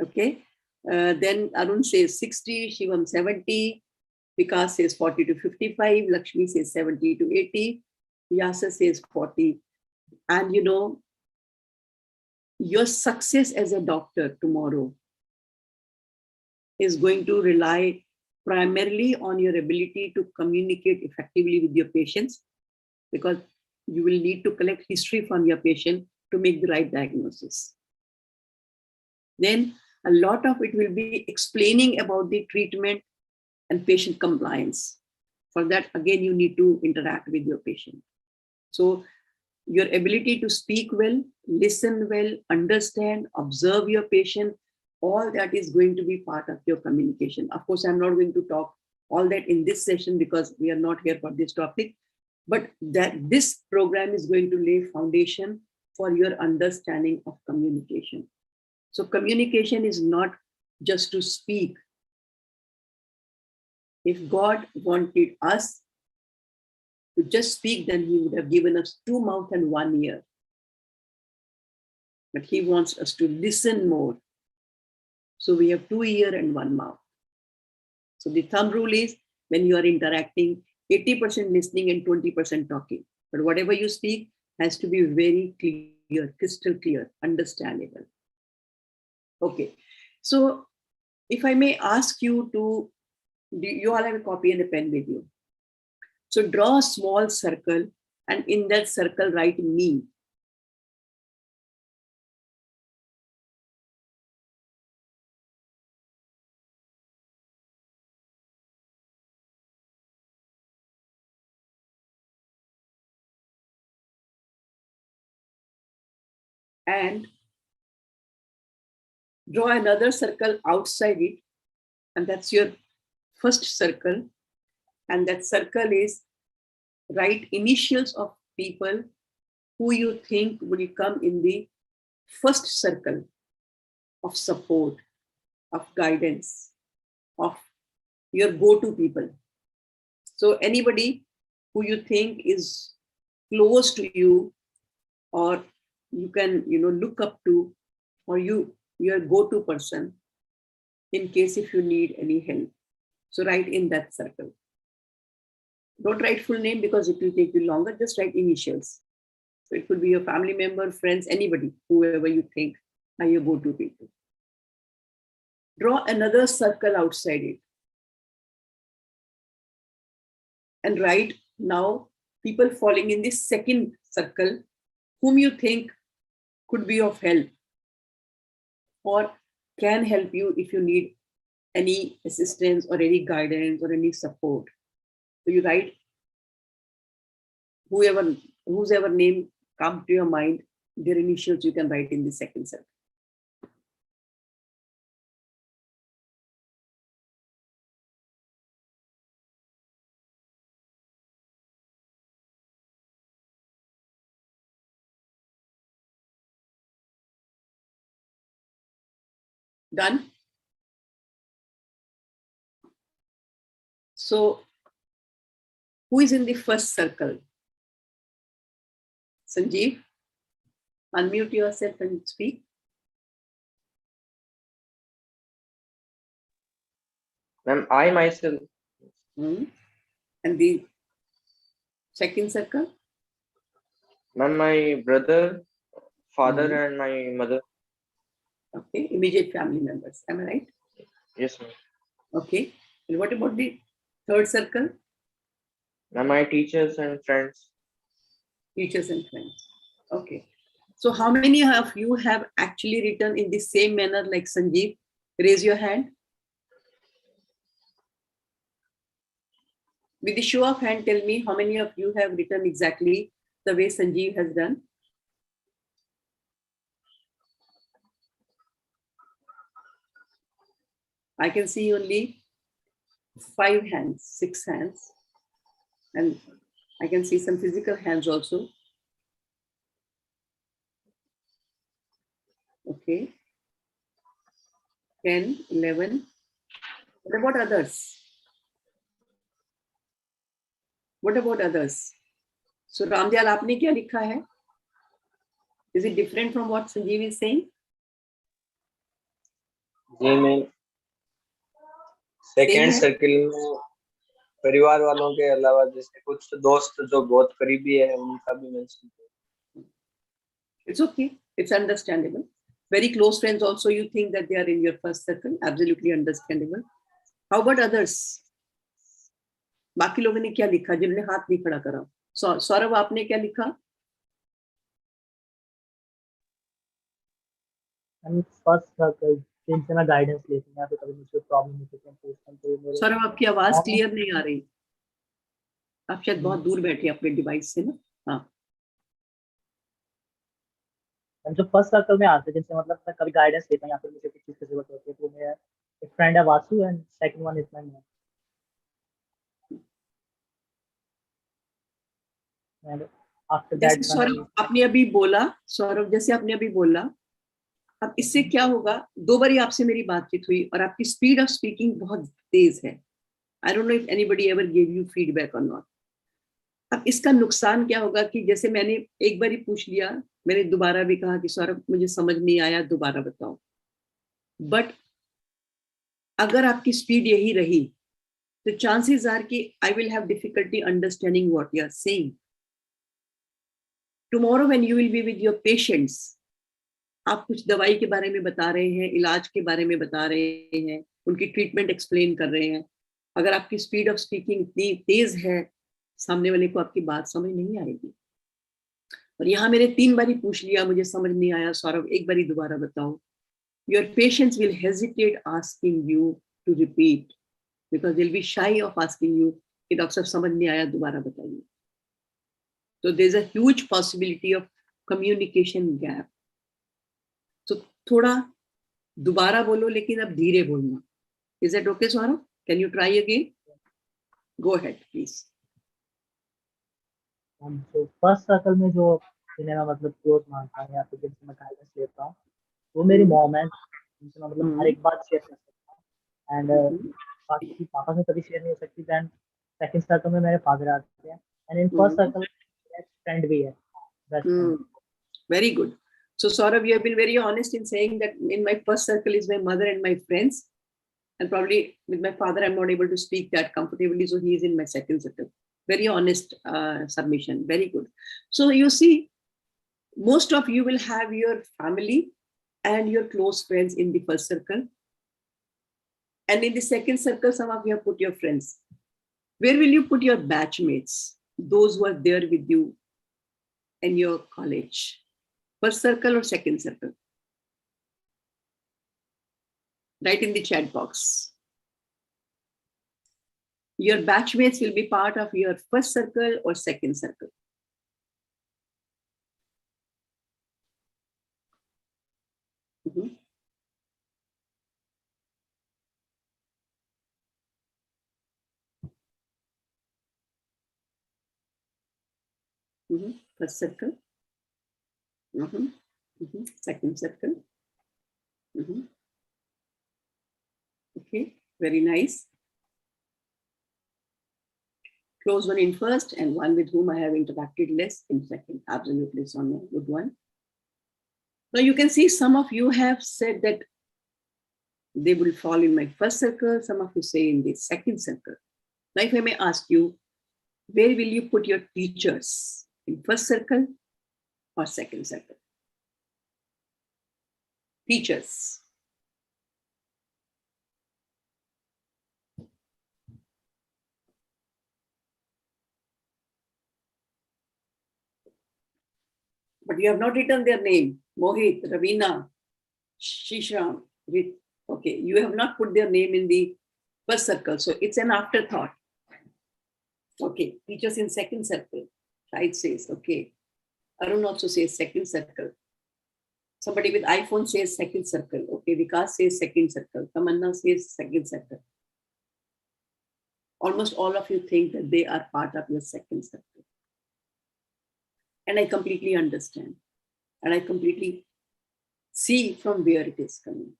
Okay. Then Arun says 60, Shivam 70, Vikas says 40 to 55, Lakshmi says 70 to 80, Yasa says 40. And you know, your success as a doctor tomorrow is going to rely primarily on your ability to communicate effectively with your patients, because you will need to collect history from your patient to make the right diagnosis. Then a lot of it will be explaining about the treatment and patient compliance. For that, again, you need to interact with your patient. So your ability to speak well, listen well, understand, observe your patient, all that is going to be part of your communication. Of course, I'm not going to talk all that in this session because we are not here for this topic, but that this program is going to lay foundation for your understanding of communication. So communication is not just to speak. If God wanted us to just speak, then he would have given us 2 mouths and 1 ear. But he wants us to listen more. So we have 2 ears and 1 mouth. So the thumb rule is when you are interacting, 80% listening and 20% talking. But whatever you speak has to be very clear, crystal clear, understandable. Okay. So if I may ask you to, you all have a copy and a pen with you. So draw a small circle and in that circle write me. and draw another circle outside it, and that's your first circle. And that circle is write initials of people who you think will come in the first circle of support, of guidance, of your go-to people. So anybody who you think is close to you, or you can look up to, or your go-to person in case if you need any help. So write in that circle. Don't write full name because it will take you longer. Just write initials. So it could be your family member, friends, anybody, whoever you think are your go-to people. Draw another circle outside it. And write now people falling in this second circle whom you think could be of help or can help you if you need any assistance or any guidance or any support. So you write whoever name comes to your mind, their initials you can write in the second circle. Done? So, who is in the first circle? Sanjeev, unmute yourself and speak. Ma'am, I myself. And the second circle? Ma'am, my brother, father, and my mother. Okay, immediate family members. Am I right? Yes, ma'am. Okay. And what about the third circle? Ma'am, my teachers and friends. Teachers and friends. Okay. So how many of you have actually written in the same manner like Sanjeev? Raise your hand. With the show of hand, tell me how many of you have written exactly the way Sanjeev has done. I can see only 5 hands, 6 hands. And I can see some physical hands also. Okay. 10, 11. What about others? What about others? So Ramdyal, आपने क्या लिखा है? Is it different from what Sanjeev is saying? जी मैं second circle में परिवार वालों के अलावा जैसे कुछ दोस्त जो बहुत करीबी है उनका भी मेंशन किया. It's okay. It's understandable. Very close friends also you think that they are in your first circle. Absolutely understandable. How about others? बाकी लोगों ने क्या लिखा जिन्होंने हाथ नहीं खड़ा करा? सौरभ आपने क्या लिखा? फर्स्ट सर्कल जिनसे मैं गाइडेंस लेती हूं, या फिर कभी मुझे प्रॉब्लम होती है. सौरभ आपकी आवाज क्लियर नहीं आ रही. आप शायद बहुत दूर बैठे अपने डिवाइस से ना. हाँ. जो फर्स्ट सर्कल में आते हैं जिनसे मतलब मैं कभी गाइडेंस लेता हूं या फिर मुझे कुछ चीज की जरूरत होती है, तो मेरा एक फ्रेंड है Vasu and second one is my mom. जैसे सौरभ आपने अभी बोला, जैसे आपने अभी बोला, अब इससे क्या होगा? 2 बार आपसे मेरी बातचीत हुई और आपकी स्पीड ऑफ स्पीकिंग बहुत तेज है. I don't know if anybody ever give you feedback और नॉट. अब इसका नुकसान क्या होगा कि जैसे मैंने एक बार ही पूछ लिया, मैंने दोबारा भी कहा कि सौरभ मुझे समझ नहीं आया, दोबारा बताओ. बट अगर आपकी स्पीड यही रही तो चांसेस आर कि I will have difficulty understanding what you are saying. Tomorrow when you will be with your patients, आप कुछ दवाई के बारे में बता रहे हैं, इलाज के बारे में बता रहे हैं, उनकी ट्रीटमेंट एक्सप्लेन कर रहे हैं. अगर आपकी स्पीड ऑफ स्पीकिंग इतनी तेज है, सामने वाले को आपकी बात समझ नहीं आएगी. और यहाँ मैंने 3 बारी पूछ लिया, मुझे समझ नहीं आया, सौरभ एक बारी दोबारा बताओ. Your patients will hesitate asking you to repeat because they'll be shy of asking you कि डॉक्टर साहब समझ नहीं आया, दोबारा बताइए. So there's a huge possibility of communication gap. थोड़ा दोबारा बोलो, लेकिन अब धीरे बोलना. Is that okay, Saurabh? Can you try again? Go ahead, please. तो फर्स्ट सर्कल में जो जिन्हें मैं मतलब क्लोज मानता हूँ या फिर जिनसे मैं गाइडेंस लेता हूँ वो मेरी मॉम है, जिनसे मैं मतलब हर एक बात शेयर कर सकता हूँ. एंड बाकी पापा से कभी शेयर नहीं हो सकती. देन सेकंड सर्कल में मेरे फादर आते हैं. And in first circle friend भी है, best friend. Very good. So Saurabh, you have been very honest in saying that in my first circle is my mother and my friends. And probably with my father, I'm not able to speak that comfortably. So he is in my second circle. Very honest submission. Very good. So you see, most of you will have your family and your close friends in the first circle. And in the second circle, some of you have put your friends. Where will you put your batchmates? Those who are there with you in your college. First circle or second circle? Write in the chat box. Your batchmates will be part of your first circle or second circle. First circle. Second circle. Okay, very nice. Close one in first and one with whom I have interacted less in second. Absolutely, Sonia, good one. Now you can see some of you have said that they will fall in my first circle. Some of you say in the second circle. Now if I may ask you, where will you put your teachers? In first circle or second circle? Teachers. But you have not written their name. Mohit, Ravina, Shishram. Okay, you have not put their name in the first circle. So it's an afterthought. Okay, teachers in second circle. Right says, okay. Arun also says second circle. Somebody with iPhone says second circle. Okay, Vikas says second circle. Tamanna says second circle. Almost all of you think that they are part of your second circle. And I completely understand. And I completely see from where it is coming.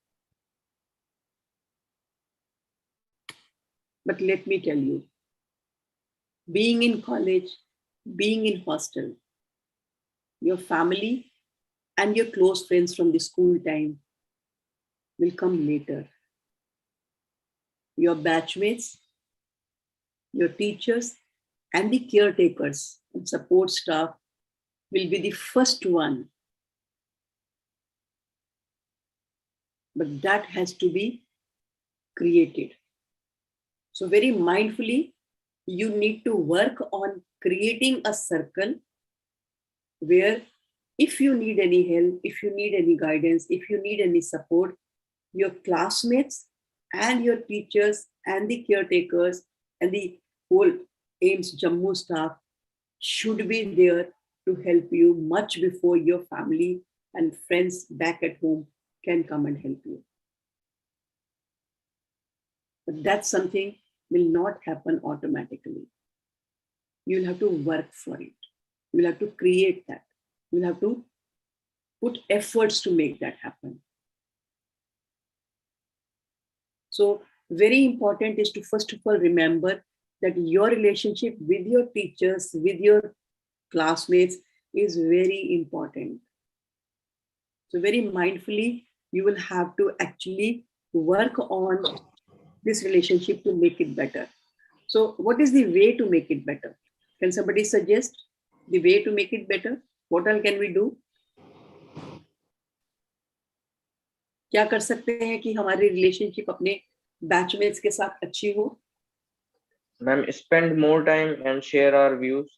But let me tell you, being in college, being in hostel, your family and your close friends from the school time will come later. Your batchmates, your teachers, and the caretakers and support staff will be the first one. But that has to be created. So very mindfully, you need to work on creating a circle where if you need any help, if you need any guidance, if you need any support, your classmates and your teachers and the caretakers and the whole AIIMS Jammu staff should be there to help you much before your family and friends back at home can come and help you. But that's something will not happen automatically. You'll have to work for it. You'll have to create that. You'll have to put efforts to make that happen. So very important is to first of all remember that your relationship with your teachers, with your classmates is very important. So very mindfully, you will have to actually work on this relationship to make it better. So what is the way to make it better? Can somebody suggest the way to make it better? What all can we do? क्या कर सकते हैं कि हमारी relationship अपने batchmates के साथ अच्छी हो? Ma'am, spend more time and share our views.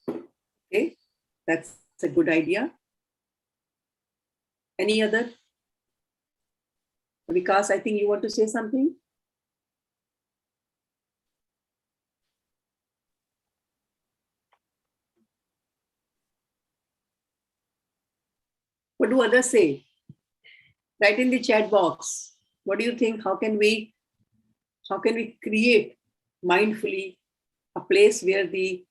Okay, that's a good idea. Any other? Vikas, I think you want to say something? What do others say? Write in the chat box. What do you think? How can we create mindfully a place where the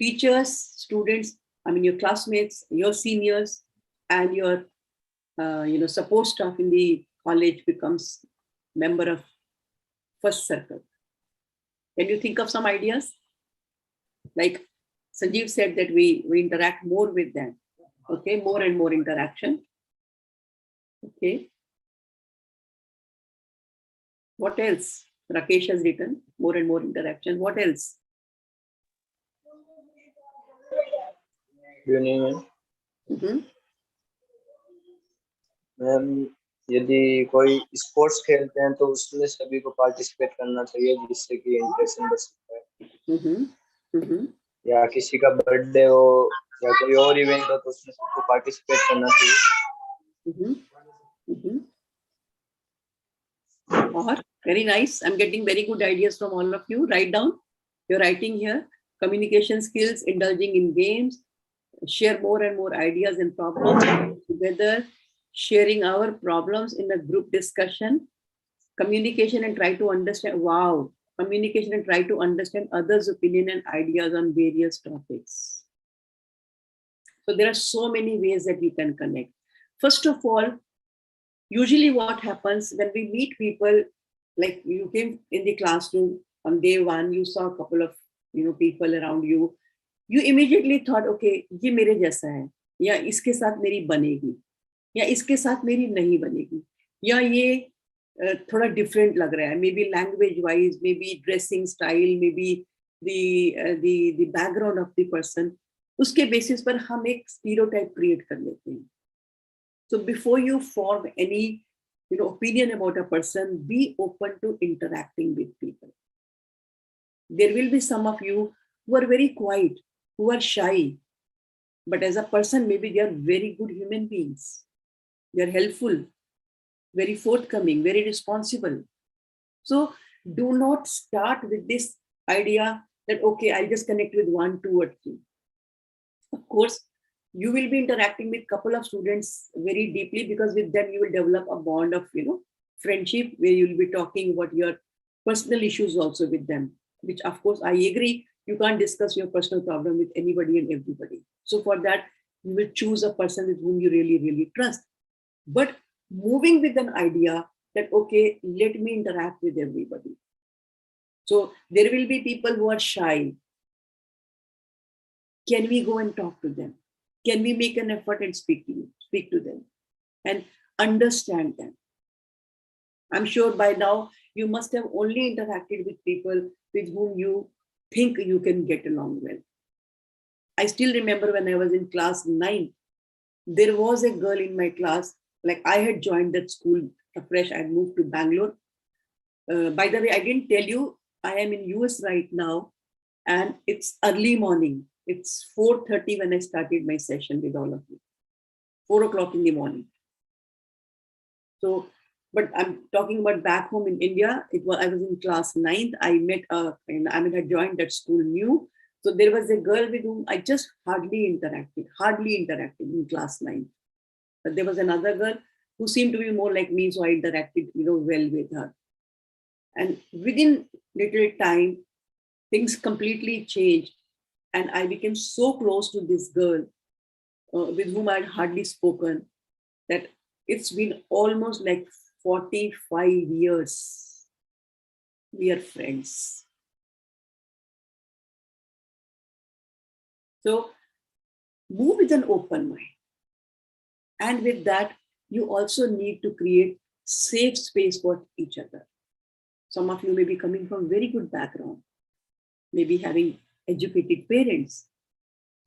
teachers, students, I mean your classmates, your seniors, and your support staff in the college becomes member of first circle? Can you think of some ideas? Like Sanjeev said that we interact more with them. Okay, more and more interaction. Okay. What else? Rakesh has written more and more interaction. What else? Ma'am यदि कोई sports खेलते हैं तो उसमें सभी को participate करना चाहिए जिससे कि इंटरेस्ट बढ़ सकता है। या किसी का बर्थडे हो या कोई और इवेंट हो तो उसमें सबको पार्टिसिपेट करना चाहिए। Or very nice. I'm getting very good ideas from all of you. Write down. You're writing here. Communication skills, indulging in games, share more and more ideas and problems together, sharing our problems in a group discussion, communication and try to understand, wow, communication and try to understand others' opinion and ideas on various topics. So there are so many ways that we can connect. First of all, usually what happens when we meet people, like you came in the classroom on day one, you saw a couple of people around you, you immediately thought, okay, ये मेरे जैसा है, या इसके साथ मेरी बनेगी, या इसके साथ मेरी नहीं बनेगी, या ये थोड़ा different लग रहा है, maybe language wise, maybe dressing style, maybe the background of the person, उसके basis पर हम एक stereotype create कर लेते हैं. So before you form any opinion about a person, be open to interacting with people. There will be some of you who are very quiet, who are shy, but as a person, maybe they are very good human beings. They are helpful, very forthcoming, very responsible. So do not start with this idea that, okay, I'll just connect with 1, 2, or 3. Of course, you will be interacting with a couple of students very deeply because with them you will develop a bond of friendship where you will be talking about your personal issues also with them, which of course I agree, you can't discuss your personal problem with anybody and everybody. So for that, you will choose a person with whom you really, really trust. But moving with an idea that, okay, let me interact with everybody. So there will be people who are shy. Can we go and talk to them? Can we make an effort and speak to them and understand them? I'm sure by now you must have only interacted with people with whom you think you can get along well. I still remember when I was in class 9, there was a girl in my class, like I had joined that school afresh, I had moved to Bangalore. By the way, I didn't tell you, I am in US right now and it's early morning. It's 4:30 when I started my session with all of you, 4 o'clock in the morning. So, but I'm talking about back home in India. I was in class 9th. I had joined that school new. So there was a girl with whom I just hardly interacted in class 9. But there was another girl who seemed to be more like me. So I interacted, well with her. And within little time, things completely changed. And I became so close to this girl with whom I had hardly spoken that it's been almost like 45 years. We are friends. So move with an open mind. And with that, you also need to create safe space for each other. Some of you may be coming from very good background, maybe having educated parents,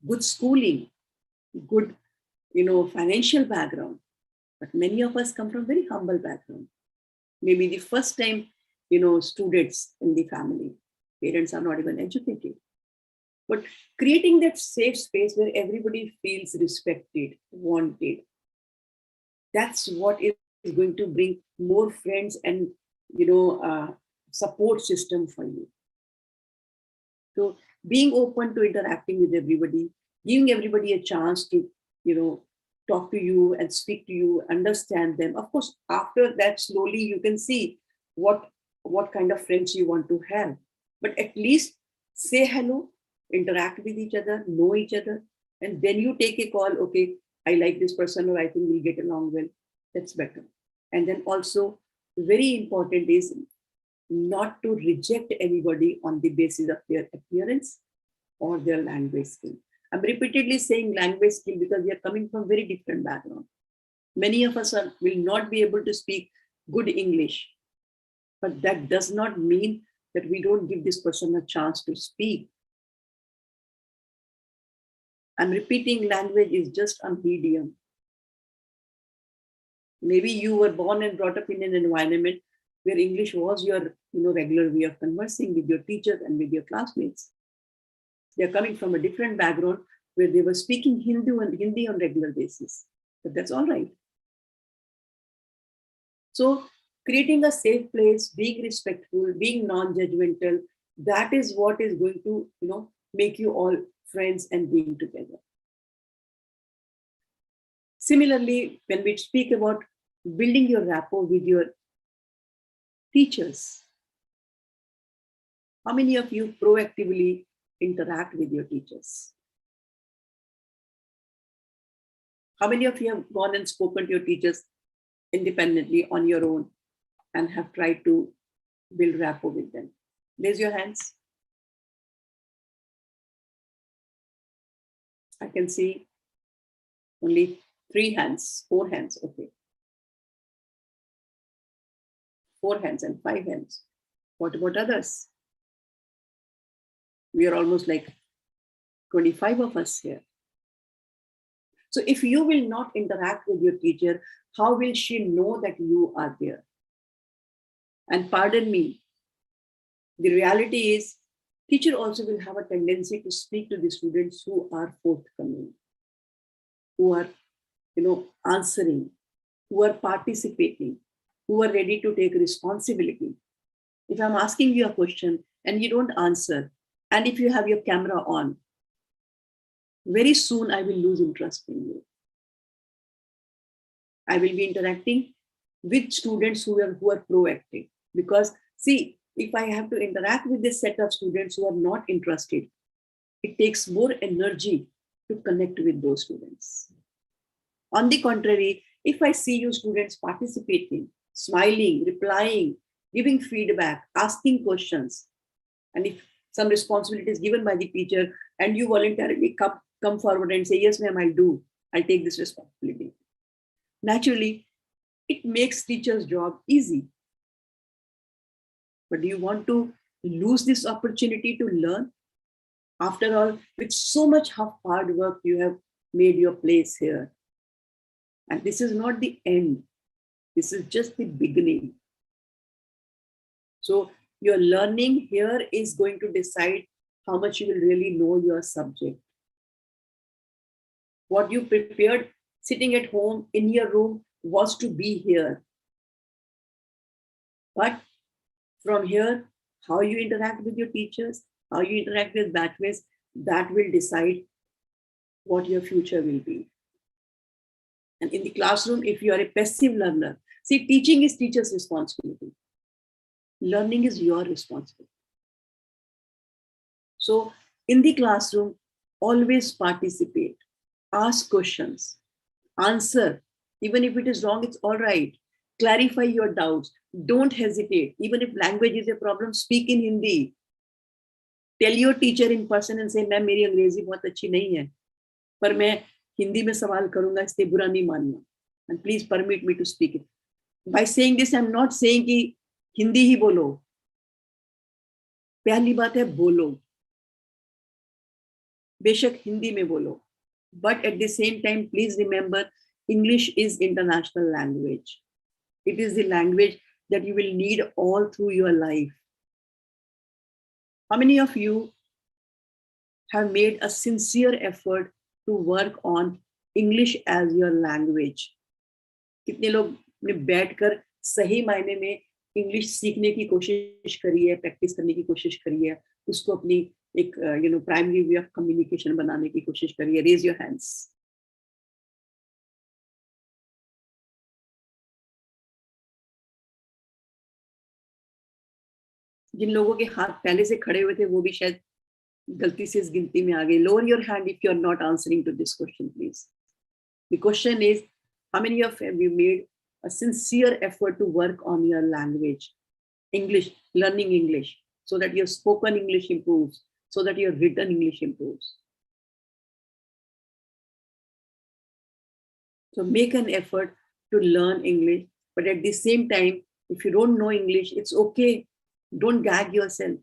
good schooling, good, financial background. But many of us come from very humble background. Maybe the first time, students in the family, parents are not even educated. But creating that safe space where everybody feels respected, wanted, that's what is going to bring more friends and, support system for you. So being open to interacting with everybody, giving everybody a chance to, talk to you and speak to you, understand them. Of course, after that, slowly you can see what kind of friends you want to have. But at least say hello, interact with each other, know each other, and then you take a call, okay, I like this person, or I think we'll get along well. That's better. And then also, very important is not to reject anybody on the basis of their appearance or their language skill. I'm repeatedly saying language skill because we are coming from very different background. Many of us will not be able to speak good English, but that does not mean that we don't give this person a chance to speak. I'm repeating, language is just a medium. Maybe you were born and brought up in an environment where English was your regular way of conversing with your teachers and with your classmates. They're coming from a different background where they were speaking Hindi on regular basis, but that's all right. So creating a safe place, being respectful, being non-judgmental, that is what is going to make you all friends and being together. Similarly, when we speak about building your rapport with your teachers, how many of you proactively interact with your teachers? How many of you have gone and spoken to your teachers independently on your own and have tried to build rapport with them? Raise your hands. I can see only 3 hands, 4 hands, okay. 4 hands and 5 hands. What about others? We are almost like 25 of us here. So if you will not interact with your teacher, how will she know that you are there? And pardon me, the reality is, teacher also will have a tendency to speak to the students who are forthcoming, who are answering, who are participating, who are ready to take responsibility. If I'm asking you a question and you don't answer, and if you have your camera on, very soon I will lose interest in you. I will be interacting with students who are proactive. Because see, if I have to interact with this set of students who are not interested, it takes more energy to connect with those students. On the contrary, if I see you students participating, smiling, replying, giving feedback, asking questions, and if some responsibility is given by the teacher and you voluntarily come forward and say, yes, ma'am, I'll take this responsibility. Naturally, it makes teacher's job easy. But do you want to lose this opportunity to learn? After all, with so much hard work, you have made your place here. And this is not the end. This is just the beginning. So your learning here is going to decide how much you will really know your subject. What you prepared sitting at home in your room was to be here. But from here, how you interact with your teachers, how you interact with batchmates, that will decide what your future will be. And in the classroom, if you are a passive learner, see, teaching is teacher's responsibility. Learning is your responsibility. So in the classroom, always participate, ask questions, answer. Even if it is wrong, it's all right. Clarify your doubts. Don't hesitate. Even if language is a problem, speak in Hindi. Tell your teacher in person and say, "Ma'am, मेरी अंग्रेजी बहुत अच्छी नहीं है, पर मैं हिंदी में सवाल करूंगा, इसलिए बुरा नहीं मानना. And please permit me to speak it." By saying this, I'm not saying कि हिंदी ही बोलो. पहली बात है बोलो. बेशक हिंदी में बोलो. But at the same time, please remember, English is international language. It is the language that you will need all through your life. How many of you have made a sincere effort to work on English as your language? कितने लोग ने बैठकर सही मायने में English सीखने की कोशिश करी है, प्रैक्टिस करने की कोशिश करी है, उसको अपनी एक प्राइमरी वे ऑफ कम्युनिकेशन बनाने की कोशिश करी है? Raise your hands. जिन लोगों के हाथ पहले से खड़े हुए थे वो भी शायद गलती से इस गिनती में आ गए. Lower your hand if you are not answering to this question, please. The question is, how many of you made a sincere effort to work on your language, English, learning English, so that your spoken English improves, so that your written English improves? So make an effort to learn English, but at the same time, if you don't know English, it's okay. Don't gag yourself.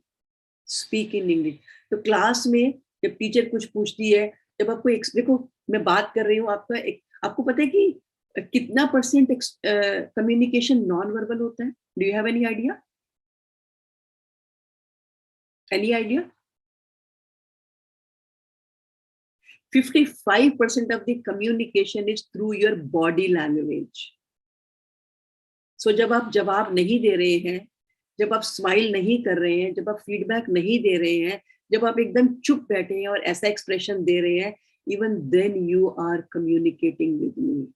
Speak in English. तो class में जब teacher कुछ पूछती है, जब आपको देखो मैं बात कर रही हूँ, आपको पता है कि कितना परसेंट कम्युनिकेशन नॉन वर्बल होता है? Do you have any idea? Any idea? 55% of the communication is through your body language. So जब आप जवाब नहीं दे रहे हैं, जब आप स्माइल नहीं कर रहे हैं, जब आप फीडबैक नहीं दे रहे हैं, जब आप एकदम चुप बैठे हैं और ऐसा एक्सप्रेशन दे रहे हैं, even then you are communicating with me.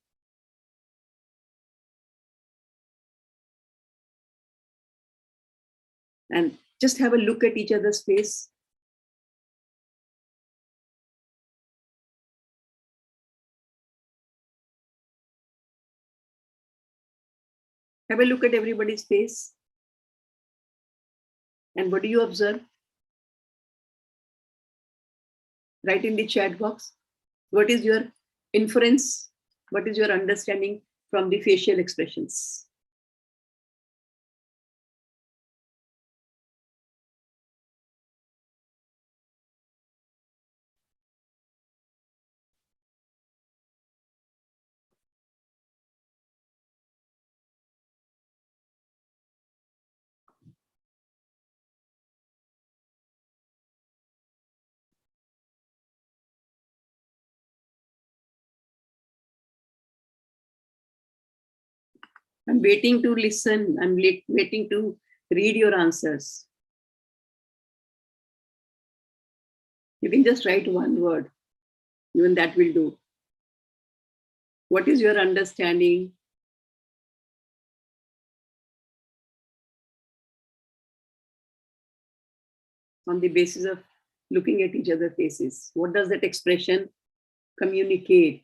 And just have a look at each other's face. Have a look at everybody's face. And what do you observe? Write in the chat box. What is your inference? What is your understanding from the facial expressions? I'm waiting to listen. I'm waiting to read your answers. You can just write one word. Even that will do. What is your understanding? On the basis of looking at each other's faces. What does that expression communicate?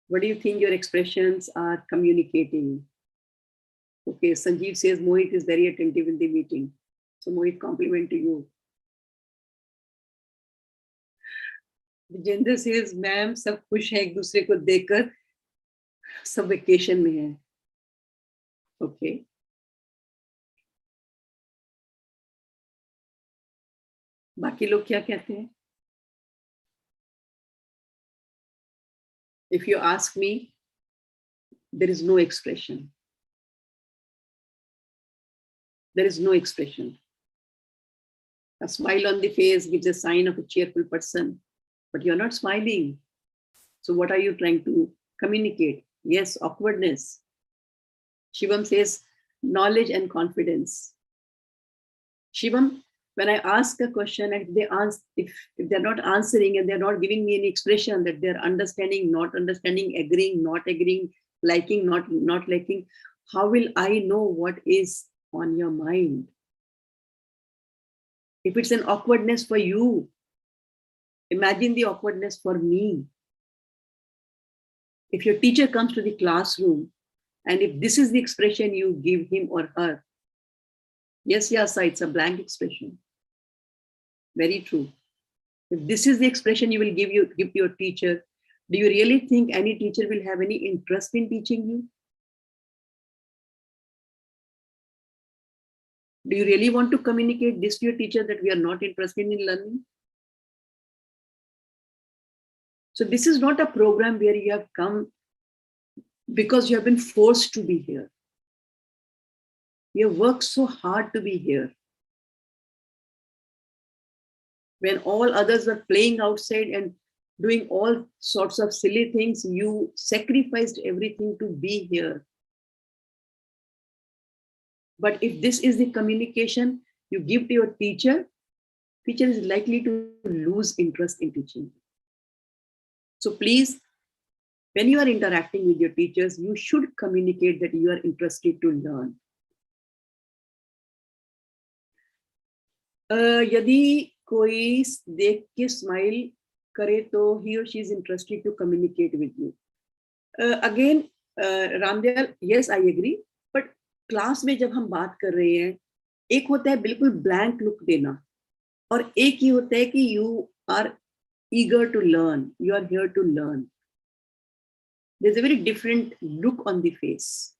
What do you think your expressions are communicating? Okay, Sanjeev says Mohit is very attentive in the meeting. So Mohit, compliment to you. Vijender says, ma'am, सब खुश हैं एक दूसरे को देखकर, सब vacation में हैं. Okay. बाकी लोग क्या कहते हैं? If you ask me, there is no expression. There is no expression. A smile on the face gives a sign of a cheerful person, but you're not smiling. So what are you trying to communicate? Yes, awkwardness. Shivam says knowledge and confidence. Shivam, when I ask a question and if they're not answering and they're not giving me any expression that they're understanding, not understanding, agreeing, not agreeing, liking, not liking, how will I know what is on your mind? If it's an awkwardness for you, imagine the awkwardness for me. If your teacher comes to the classroom and if this is the expression you give him or her, yes, Yasa, it's a blank expression. Very true. If this is the expression you will give to your teacher, do you really think any teacher will have any interest in teaching you? Do you really want to communicate this to your teacher that we are not interested in learning? So this is not a program where you have come because you have been forced to be here. You have worked so hard to be here. When all others were playing outside and doing all sorts of silly things, you sacrificed everything to be here. But if this is the communication you give to your teacher, teacher is likely to lose interest in teaching. So please, when you are interacting with your teachers, you should communicate that you are interested to learn. यदि कोई देख के smile करे तो he or she is interested to communicate with you. Again, Ramdayal, yes I agree, but class में जब हम बात कर रहे हैं, एक होता है बिल्कुल ब्लैंक लुक देना, और एक ही होता है कि you are eager to learn, you are here to learn. There's a very different look on the face.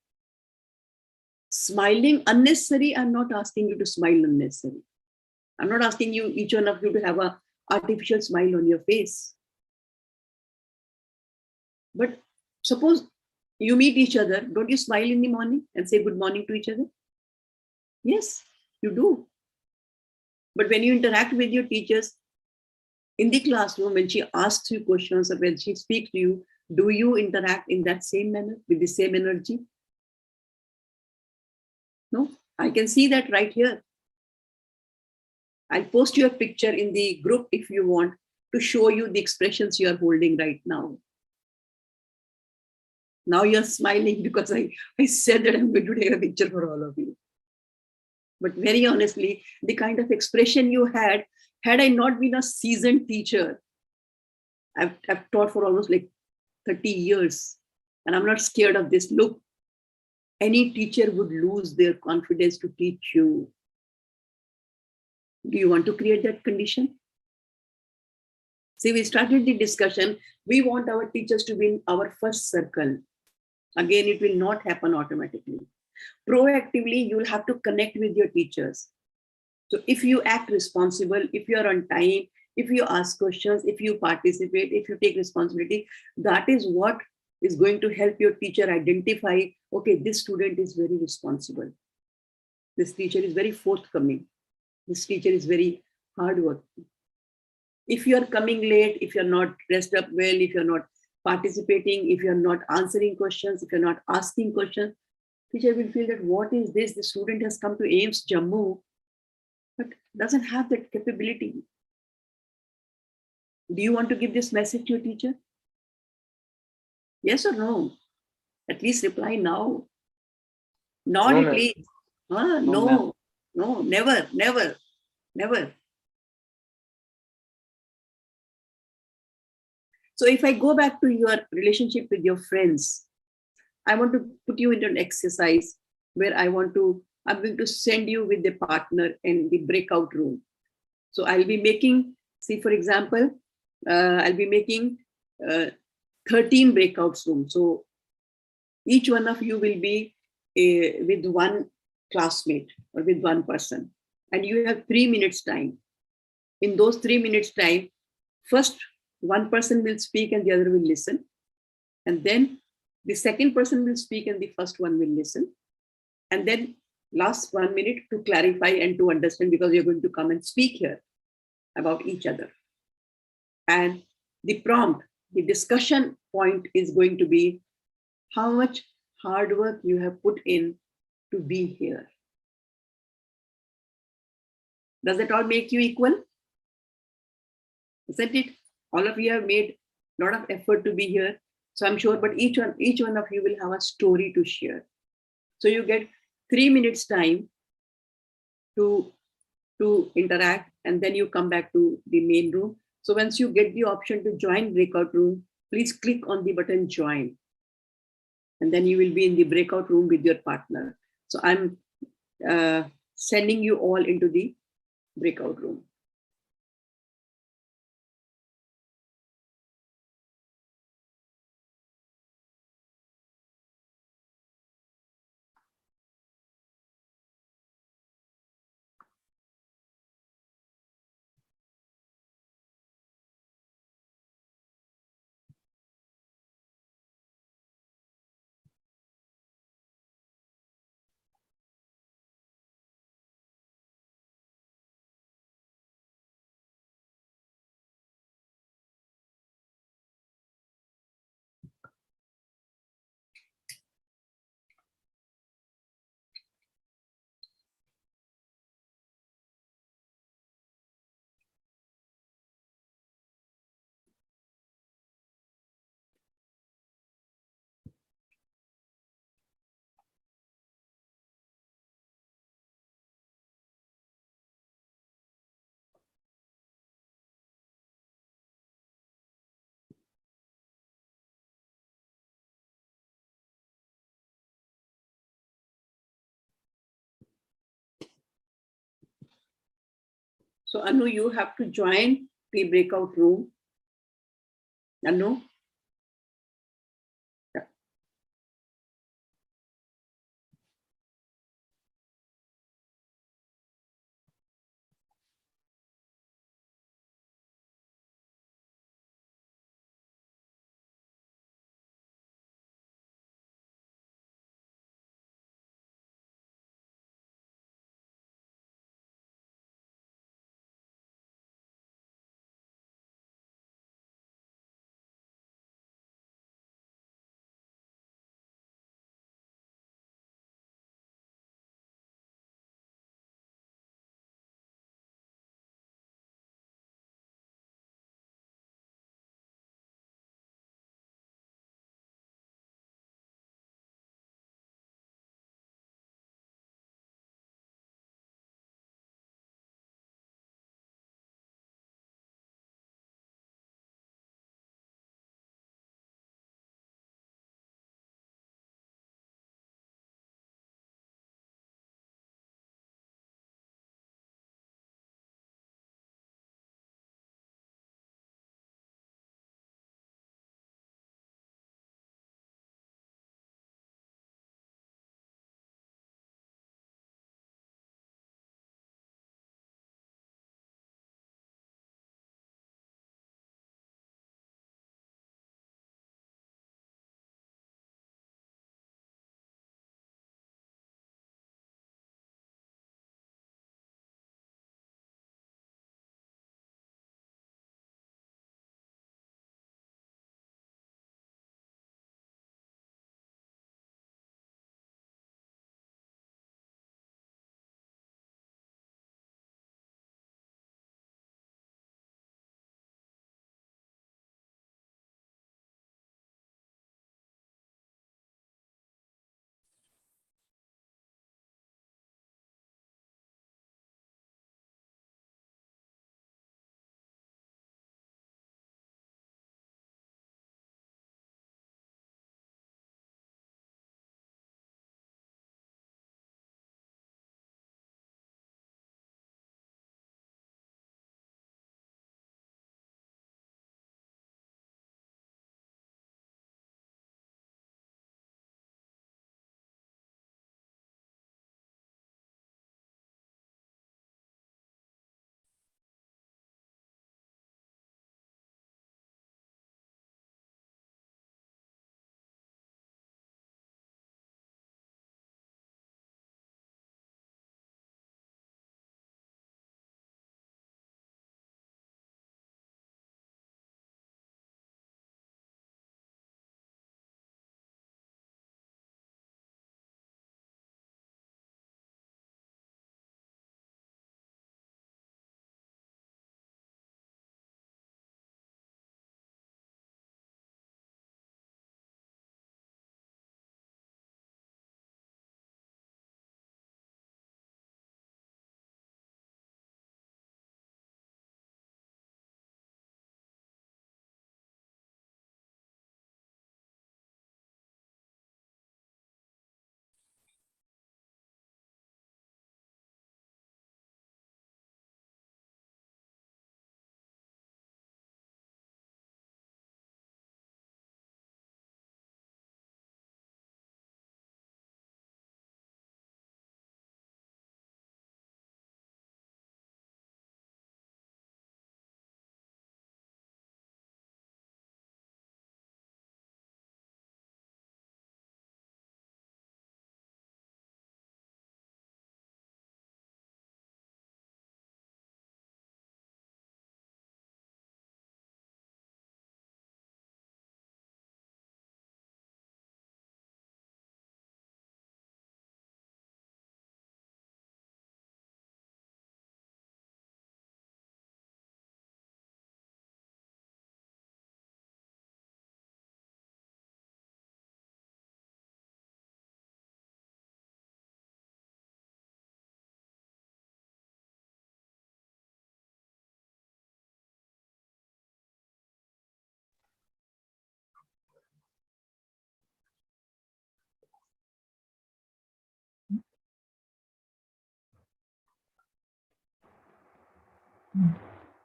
Smiling unnecessary, I'm not asking you to smile unnecessary. I'm not asking you, each one of you, to have a artificial smile on your face. But suppose you meet each other, don't you smile in the morning and say good morning to each other? Yes, you do. But when you interact with your teachers in the classroom, when she asks you questions or when she speaks to you, do you interact in that same manner, with the same energy? No, I can see that right here. I'll post you a picture in the group if you want to show you the expressions you are holding right now. Now you're smiling because I said that I'm going to take a picture for all of you. But very honestly, the kind of expression you had I not been a seasoned teacher, I've taught for almost like 30 years, and I'm not scared of this. Look, any teacher would lose their confidence to teach you. Do you want to create that condition? See, we started the discussion. We want our teachers to be in our first circle. Again, it will not happen automatically. Proactively, you'll have to connect with your teachers. So if you act responsible, if you are on time, if you ask questions, if you participate, if you take responsibility, that is what is going to help your teacher identify, okay, this student is very responsible. This teacher is very forthcoming. This teacher is very hardworking. If you are coming late, if you're not dressed up well, if you're not participating, if you're not answering questions, if you're not asking questions, teacher will feel that what is this? The student has come to AIIMS Jammu, but doesn't have that capability. Do you want to give this message to your teacher? Yes or no? At least reply now. Not No, at ma'am. least. No, No, never, never, never. So if I go back to your relationship with your friends, I want to put you into an exercise where I'm going to send you with the partner in the breakout room. So I'll be making, see, for example, I'll be making 13 breakouts rooms. So each one of you will be with one classmate or with one person. And you have 3 minutes time. In those 3 minutes time, first one person will speak and the other will listen. And then the second person will speak and the first one will listen. And then last 1 minute to clarify and to understand, because you're going to come and speak here about each other. And the prompt, the discussion point is going to be how much hard work you have put in to be here. Does that all make you equal? Isn't it? All of you have made a lot of effort to be here. So I'm sure, but each one of you will have a story to share. So you get 3 minutes time to interact, and then you come back to the main room. So once you get the option to join breakout room, please click on the button join. And then you will be in the breakout room with your partner. So I'm sending you all into the breakout room. So Anu, you have to join the breakout room. Anu?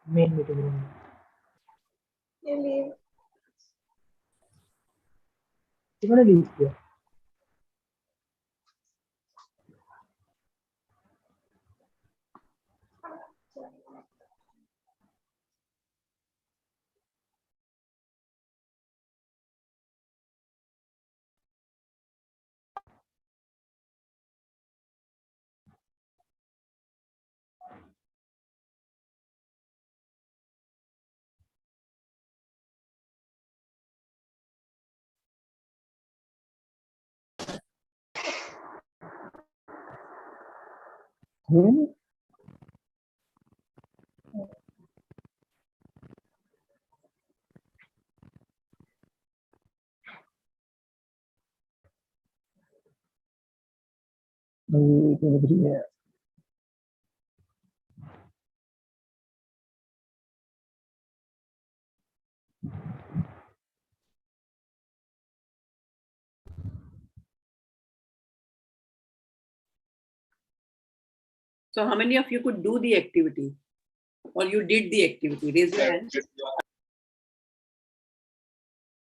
Main meeting room. You leave. You're gonna leave here. So how many of you could do the activity or you did the activity? Raise your hand.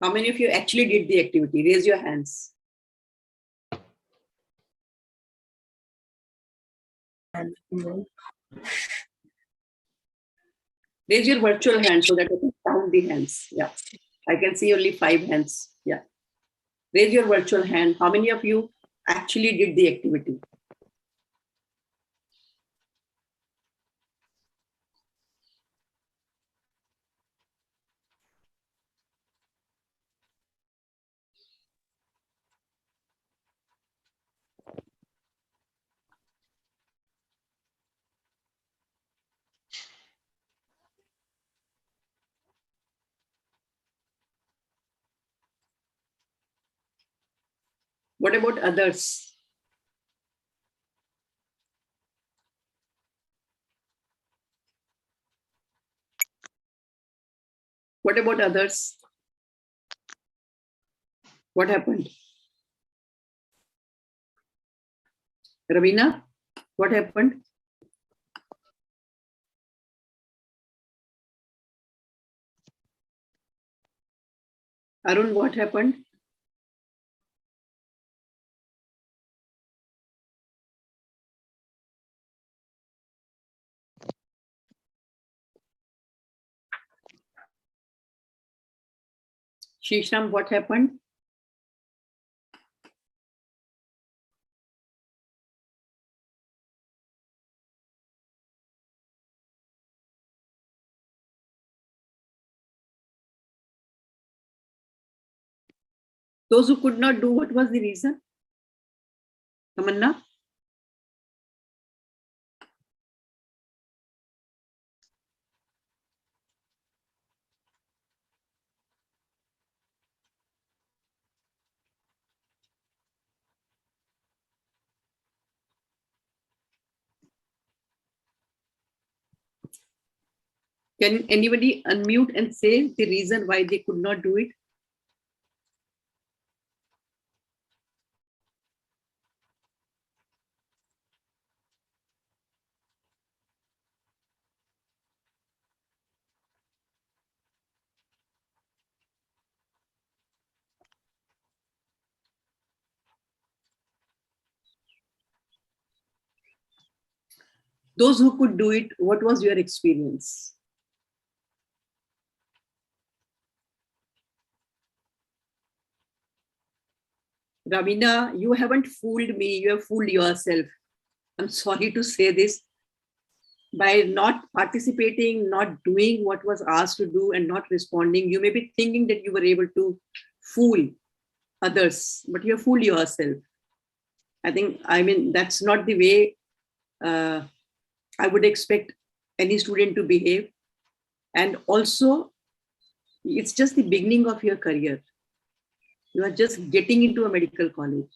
How many of you actually did the activity? Raise your hands. Raise your virtual hand so that I can count the hands. Yeah, I can see only 5 hands. Yeah. Raise your virtual hand. How many of you actually did the activity? What about others? What about others? What happened? Ravina, what happened? Arun, what happened? Shishram, what happened? Those who could not do, what was the reason? Tamanna? Can anybody unmute and say the reason why they could not do it? Those who could do it, what was your experience? Ravina, you haven't fooled me, you have fooled yourself. I'm sorry to say this. By not participating, not doing what was asked to do and not responding, you may be thinking that you were able to fool others, but you have fooled yourself. I mean, that's not the way I would expect any student to behave. And also, it's just the beginning of your career. You are just getting into a medical college.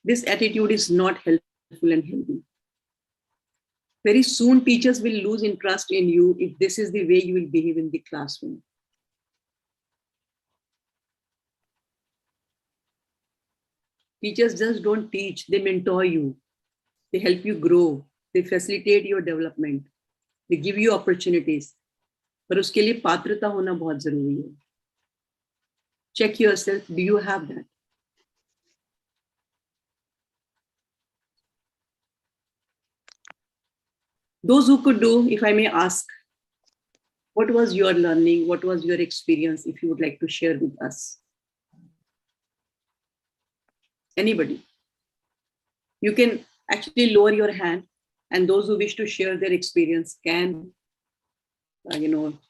This attitude is not helpful and healthy. Very soon, teachers will lose interest in you if this is the way you will behave in the classroom. Teachers just don't teach, they mentor you. They help you grow. They facilitate your development. They give you opportunities. पर उसके लिए पात्रता होना बहुत जरूरी है. Check yourself, do you have that? Those who could do, if I may ask, what was your learning? What was your experience, if you would like to share with us? Anybody? You can actually lower your hand, and those who wish to share their experience can,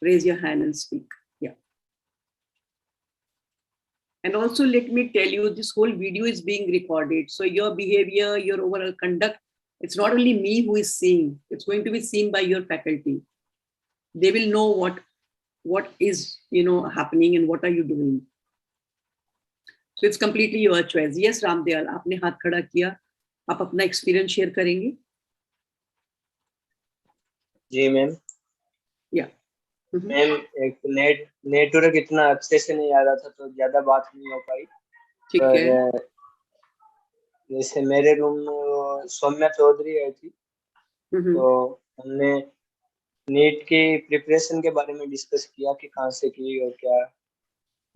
raise your hand and speak. Yeah. And also, let me tell you, this whole video is being recorded. So your behavior, your overall conduct, it's not only me who is seeing, it's going to be seen by your faculty. They will know what is, happening and what are you doing. So it's completely your choice. Yes, Ramdayal, आपने हाथ खड़ा किया, आप अपना experience share करेंगे? जी ma'am. Yeah. Ma'am एक network इतना अच्छे से नहीं आ रहा था तो ज्यादा बात नहीं हो पाई. ठीक है. जैसे मेरे रूम में सौम्या चौधरी आई थी, तो हमने नीट की प्रिपरेशन के बारे में डिस्कस किया कि कहाँ से की और क्या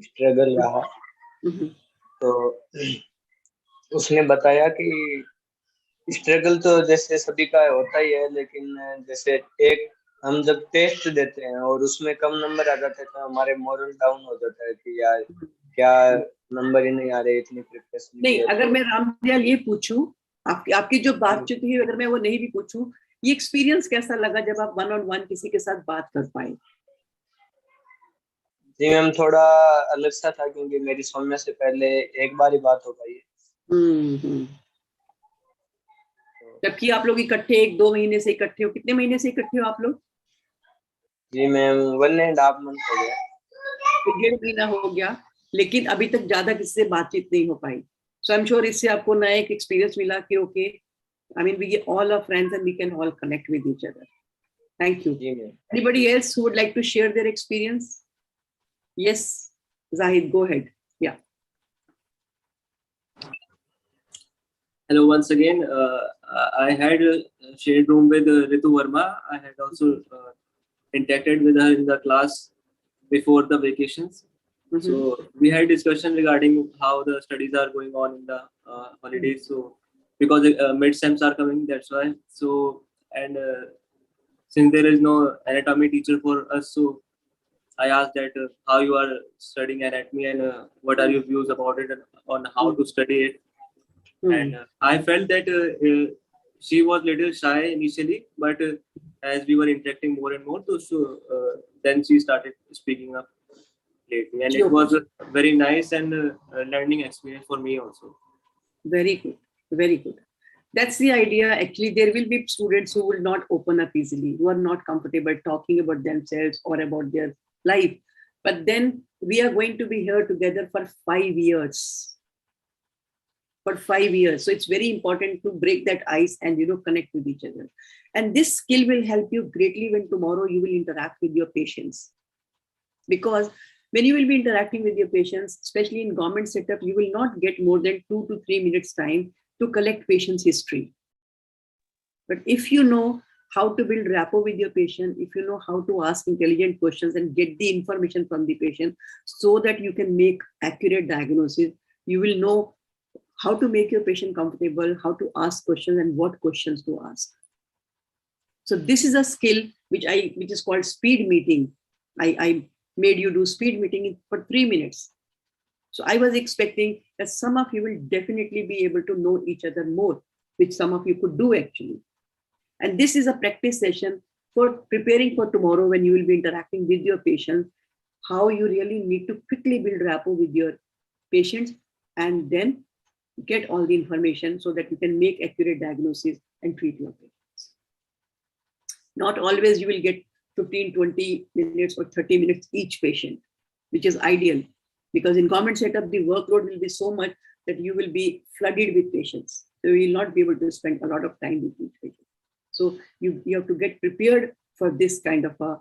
स्ट्रगल रहा. तो उसने बताया कि स्ट्रगल तो जैसे सभी का होता ही है, लेकिन जैसे एक हम जब टेस्ट देते हैं और उसमें कम नंबर आ जाते हैं तो हमारे मोरल डाउन हो जाता है कि यार क्या नंबर ही नहीं आ रहे, इतनी प्रिपरेशन नहीं. अगर मैं रामदयाल ये पूछूं, आपकी जो बातचीत हुई, अगर मैं वो नहीं भी पूछूं, ये एक्सपीरियंस कैसा लगा जब आप 1-on-1 किसी के साथ बात कर पाए? जी मैम, थोड़ा अलग सा था क्योंकि मेरी सौम्या से पहले एक बार ही बात हो पाई है. जबकि आप लोग इकट्ठे 1-2 महीने से इकट्ठे हो. कितने महीने से इकट्ठे हो आप लोग? जी मैम 1.5 month हो गया. 1.5 महीना हो गया, लेकिन अभी तक ज्यादा किसी से बातचीत नहीं हो पाई. सो आई एम श्योर इससे आपको नया एक एक्सपीरियंस मिला कि okay, I mean we all are friends and we can all connect with each other. Thank you. Anybody else who would like to share their experience? Yes, Zahid, go ahead. Yeah. Hello once again. I had shared room with Ritu Verma. I had also interacted with her in the class before the vacations. So we had discussion regarding how the studies are going on in the holidays. So because mid-sems are coming, that's why. So and since there is no anatomy teacher for us, so I asked that how you are studying anatomy and what are your views about it and on how to study it. And I felt that she was little shy initially, but as we were interacting more and more, so then she started speaking up lately, and it was a very nice and learning experience for me also. Very good, very good. That's the idea. Actually, there will be students who will not open up easily, who are not comfortable talking about themselves or about their life. But then we are going to be here together for 5 years. For 5 years. So it's very important to break that ice and connect with each other. And this skill will help you greatly when tomorrow you will interact with your patients. Because when you will be interacting with your patients, especially in government setup, you will not get more than 2 to 3 minutes time to collect patient's history. But if you know how to build rapport with your patient, if you know how to ask intelligent questions and get the information from the patient so that you can make accurate diagnosis, you will know how to make your patient comfortable, how to ask questions and what questions to ask. So this is a skill which is called speed meeting. I made you do speed meeting for 3 minutes. So I was expecting that some of you will definitely be able to know each other more, which some of you could do actually. And this is a practice session for preparing for tomorrow when you will be interacting with your patients, how you really need to quickly build rapport with your patients and then get all the information so that you can make accurate diagnosis and treat your patients. Not always you will get 15, 20 minutes or 30 minutes each patient, which is ideal. Because in government setup, the workload will be so much that you will be flooded with patients. So you will not be able to spend a lot of time with each patient. So you have to get prepared for this kind of a,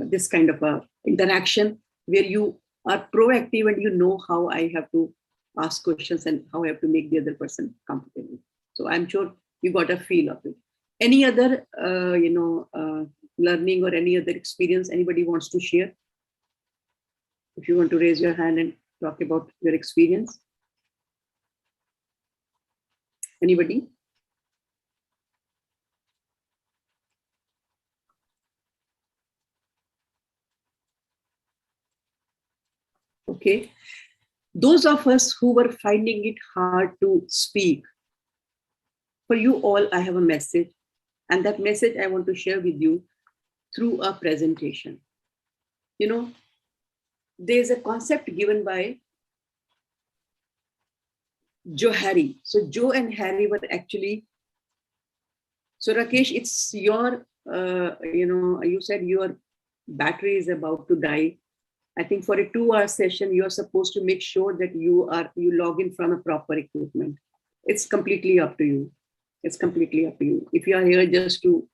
this kind of a interaction where you are proactive and you know how I have to ask questions and how I have to make the other person comfortable. So I'm sure you got a feel of it. Any other, learning or any other experience anybody wants to share? If you want to raise your hand and talk about your experience. Anybody? Okay. Those of us who were finding it hard to speak, for you all, I have a message. And that message I want to share with you through a presentation. You know, there's a concept given by Joe Harry. So Joe and Harry were actually, so Rakesh, it's your, you said your battery is about to die. I think for a 2-hour session, you're supposed to make sure that you log in from a proper equipment. It's completely up to you. It's completely up to you. If you are here just to,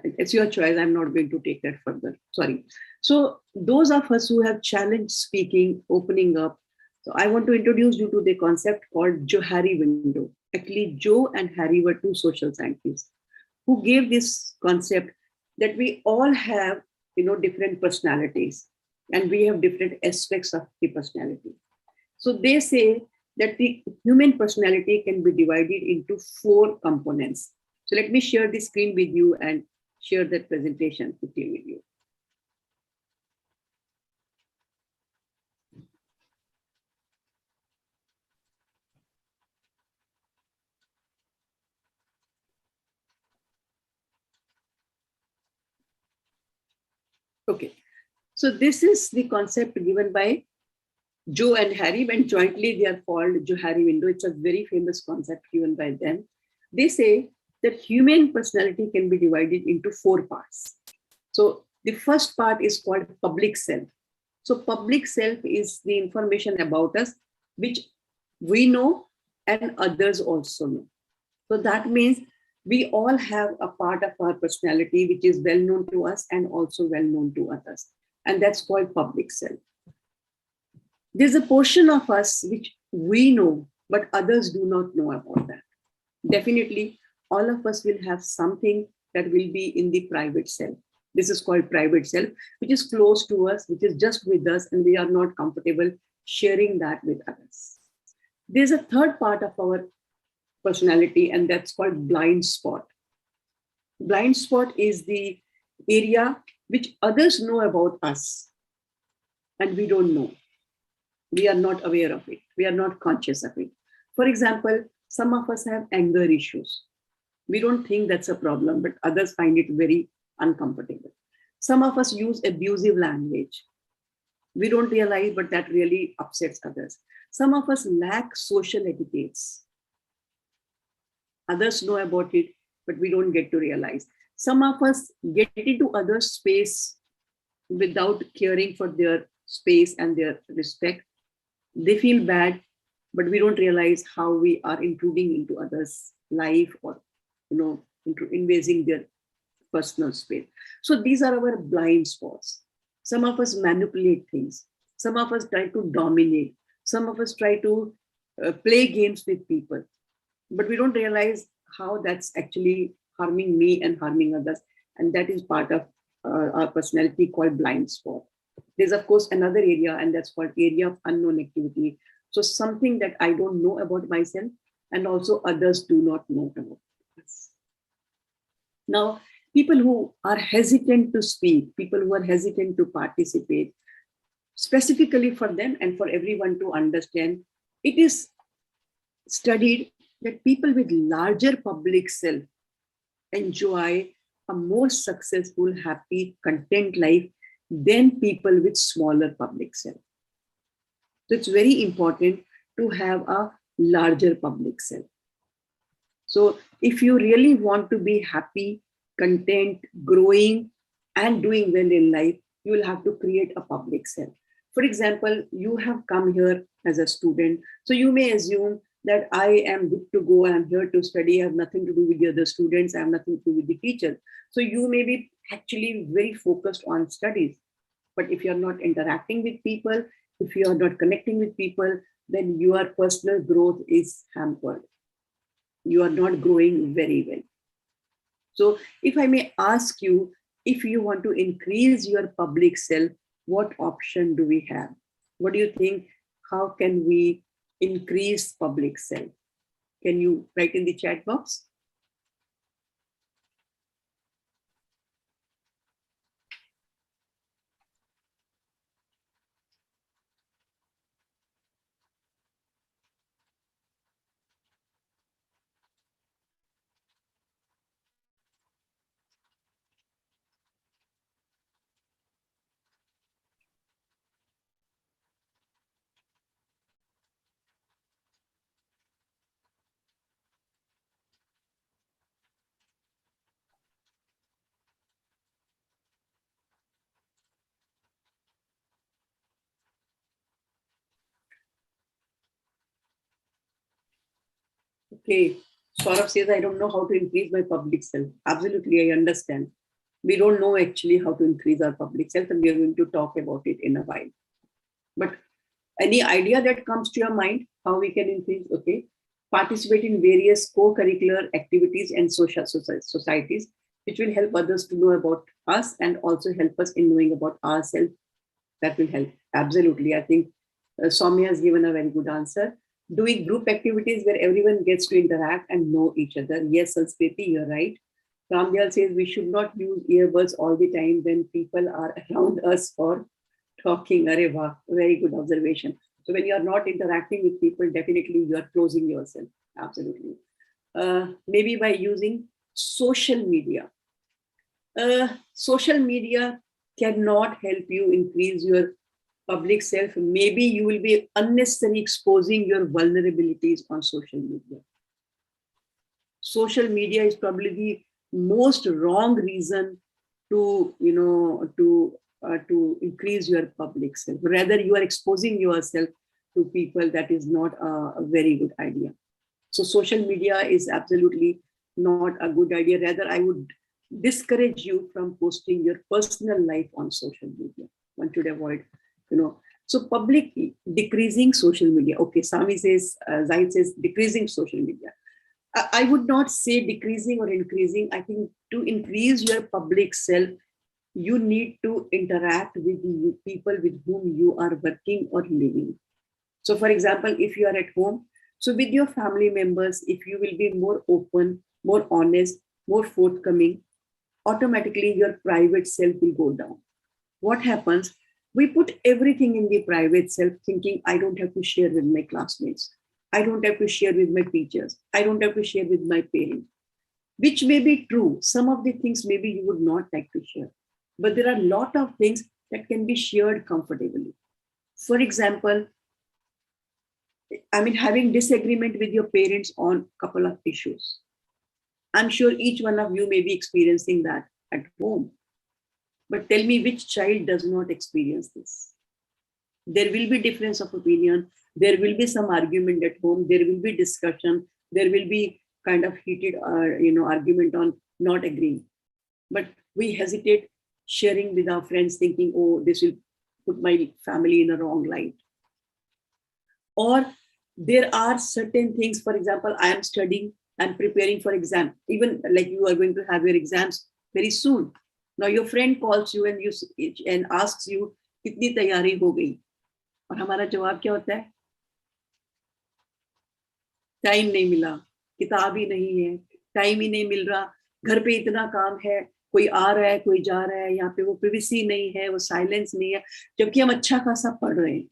it's your choice. I'm not going to take that further. Sorry. So those of us who have challenged speaking, opening up, so I want to introduce you to the concept called Joe-Harry window. Actually, Joe and Harry were two social scientists who gave this concept that we all have, different personalities and we have different aspects of the personality. So they say that the human personality can be divided into 4 components. So let me share the screen with you and share that presentation quickly with you. Okay, so this is the concept given by Joe and Harry, when jointly they are called Joe-Harry window. It's a very famous concept given by them. They say that human personality can be divided into 4 parts. So the first part is called public self. So public self is the information about us, which we know and others also know. So that means we all have a part of our personality which is well known to us and also well known to others. And that's called public self. There's a portion of us which we know, but others do not know about that. Definitely, all of us will have something that will be in the private self. This is called private self, which is close to us, which is just with us, and we are not comfortable sharing that with others. There's a third part of our personality, and that's called blind spot. Blind spot is the area which others know about us, and we don't know. We are not aware of it. We are not conscious of it. For example, some of us have anger issues. We don't think that's a problem, but others find it very uncomfortable. Some of us use abusive language. We don't realize, but that really upsets others. Some of us lack social etiquettes. Others know about it, but we don't get to realize. Some of us get into others' space without caring for their space and their respect. They feel bad, but we don't realize how we are intruding into others' life or, invading their personal space. So these are our blind spots. Some of us manipulate things. Some of us try to dominate. Some of us try to play games with people, but we don't realize how that's actually harming me and harming others. And that is part of our personality called blind spot. There's of course another area, and that's called area of unknown activity. So something that I don't know about myself and also others do not know about us. Now, people who are hesitant to speak, people who are hesitant to participate, specifically for them and for everyone to understand, it is studied that people with larger public self enjoy a more successful, happy, content life than people with smaller public self. So it's very important to have a larger public self. So if you really want to be happy, content, growing, and doing well in life, you will have to create a public self. For example, you have come here as a student, so you may assume that I am good to go, I'm here to study, I have nothing to do with the other students, I have nothing to do with the teacher. So you may be actually very focused on studies. But if you're not interacting with people, if you are not connecting with people, then your personal growth is hampered. You are not growing very well. So if I may ask you, if you want to increase your public self, what option do we have? What do you think? How can we increase public self? Can you write in the chat box? Okay, Saurabh says, I don't know how to increase my public self. Absolutely, I understand. We don't know actually how to increase our public self, and we are going to talk about it in a while. But any idea that comes to your mind, how we can increase? Okay, participate in various co-curricular activities and social societies, which will help others to know about us and also help us in knowing about ourselves. That will help. Absolutely. I think Soumya has given a very good answer. Doing group activities where everyone gets to interact and know each other. Yes, Sanskriti, you're right. Ramdiyal says we should not use earbuds all the time when people are around us for talking. Arey wah, very good observation. So when you are not interacting with people, definitely you are closing yourself. Absolutely. Maybe by using social media. Social media cannot help you increase your public self. Maybe you will be unnecessarily exposing your vulnerabilities on social media. Social media is probably the most wrong reason to, to increase your public self. Rather, you are exposing yourself to people. That is not a very good idea. So social media is absolutely not a good idea. Rather, I would discourage you from posting your personal life on social media. One should avoid, So public decreasing social media. Okay, Sami says, Zahid says decreasing social media. I would not say decreasing or increasing. I think to increase your public self, you need to interact with the people with whom you are working or living. So for example, if you are at home, so with your family members, if you will be more open, more honest, more forthcoming, automatically your private self will go down. What happens? We put everything in the private self thinking, I don't have to share with my classmates. I don't have to share with my teachers. I don't have to share with my parents, which may be true. Some of the things maybe you would not like to share, but there are a lot of things that can be shared comfortably. For example, having disagreement with your parents on a couple of issues. I'm sure each one of you may be experiencing that at home. But tell me, which child does not experience this? There will be difference of opinion. There will be some argument at home. There will be discussion. There will be kind of heated, argument on not agreeing. But we hesitate sharing with our friends thinking, oh, this will put my family in a wrong light. Or there are certain things, for example, I am studying, I'm preparing for exam, even like you are going to have your exams very soon. Now your friend calls you and asks you, कितनी तैयारी हो गई? और हमारा जवाब क्या होता है? टाइम नहीं मिला, किताब ही नहीं है, टाइम ही नहीं मिल रहा, घर पे इतना काम है, कोई आ रहा है, कोई जा रहा है, यहाँ पे वो प्रिवेसी नहीं है, वो साइलेंस नहीं है, जबकि हम अच्छा खासा पढ़ रहे हैं,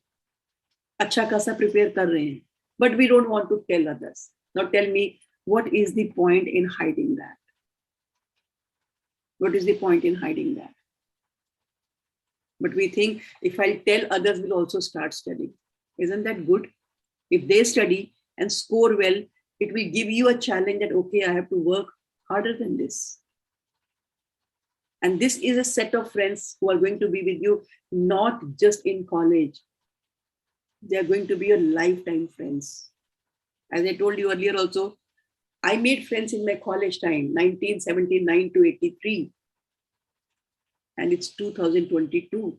अच्छा खासा प्रिपेयर कर रहे हैं, but we don't want to tell others. Now tell me, what is the point in hiding that? What is the point in hiding that? But we think if I tell others will also start studying. Isn't that good? If they study and score well, it will give you a challenge that, okay, I have to work harder than this. And this is a set of friends who are going to be with you, not just in college. They are going to be your lifetime friends. As I told you earlier also, I made friends in my college time, 1979 to 83. And it's 2022.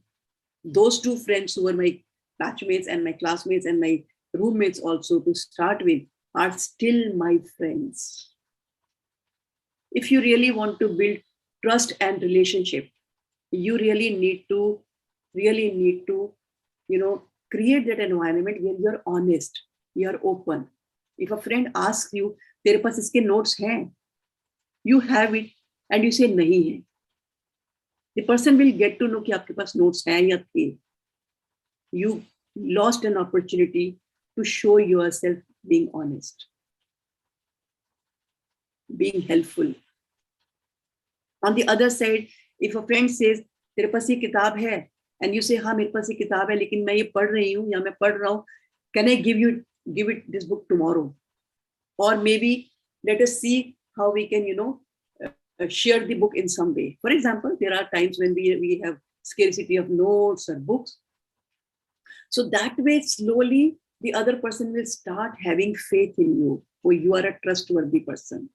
Those two friends who were my batchmates and my classmates and my roommates also to start with are still my friends. If you really want to build trust and relationship, you really need to, create that environment where you're honest, you're open. If a friend asks you, तेरे पास इसके notes हैं, you have it, and you say नहीं है, the person will get to know कि आपके पास notes हैं या थे. You lost an opportunity to show yourself being honest, being helpful. On the other side, if a friend says, तेरे पास ये किताब है, and you say, हाँ मेरे पास ये किताब है, लेकिन मैं ये पढ़ रही हूँ या मैं पढ़ रहा हूँ, can I give it this book tomorrow? Or maybe let us see how we can, share the book in some way. For example, there are times when we have scarcity of notes or books. So that way, slowly, the other person will start having faith in you. Oh, you are a trustworthy person.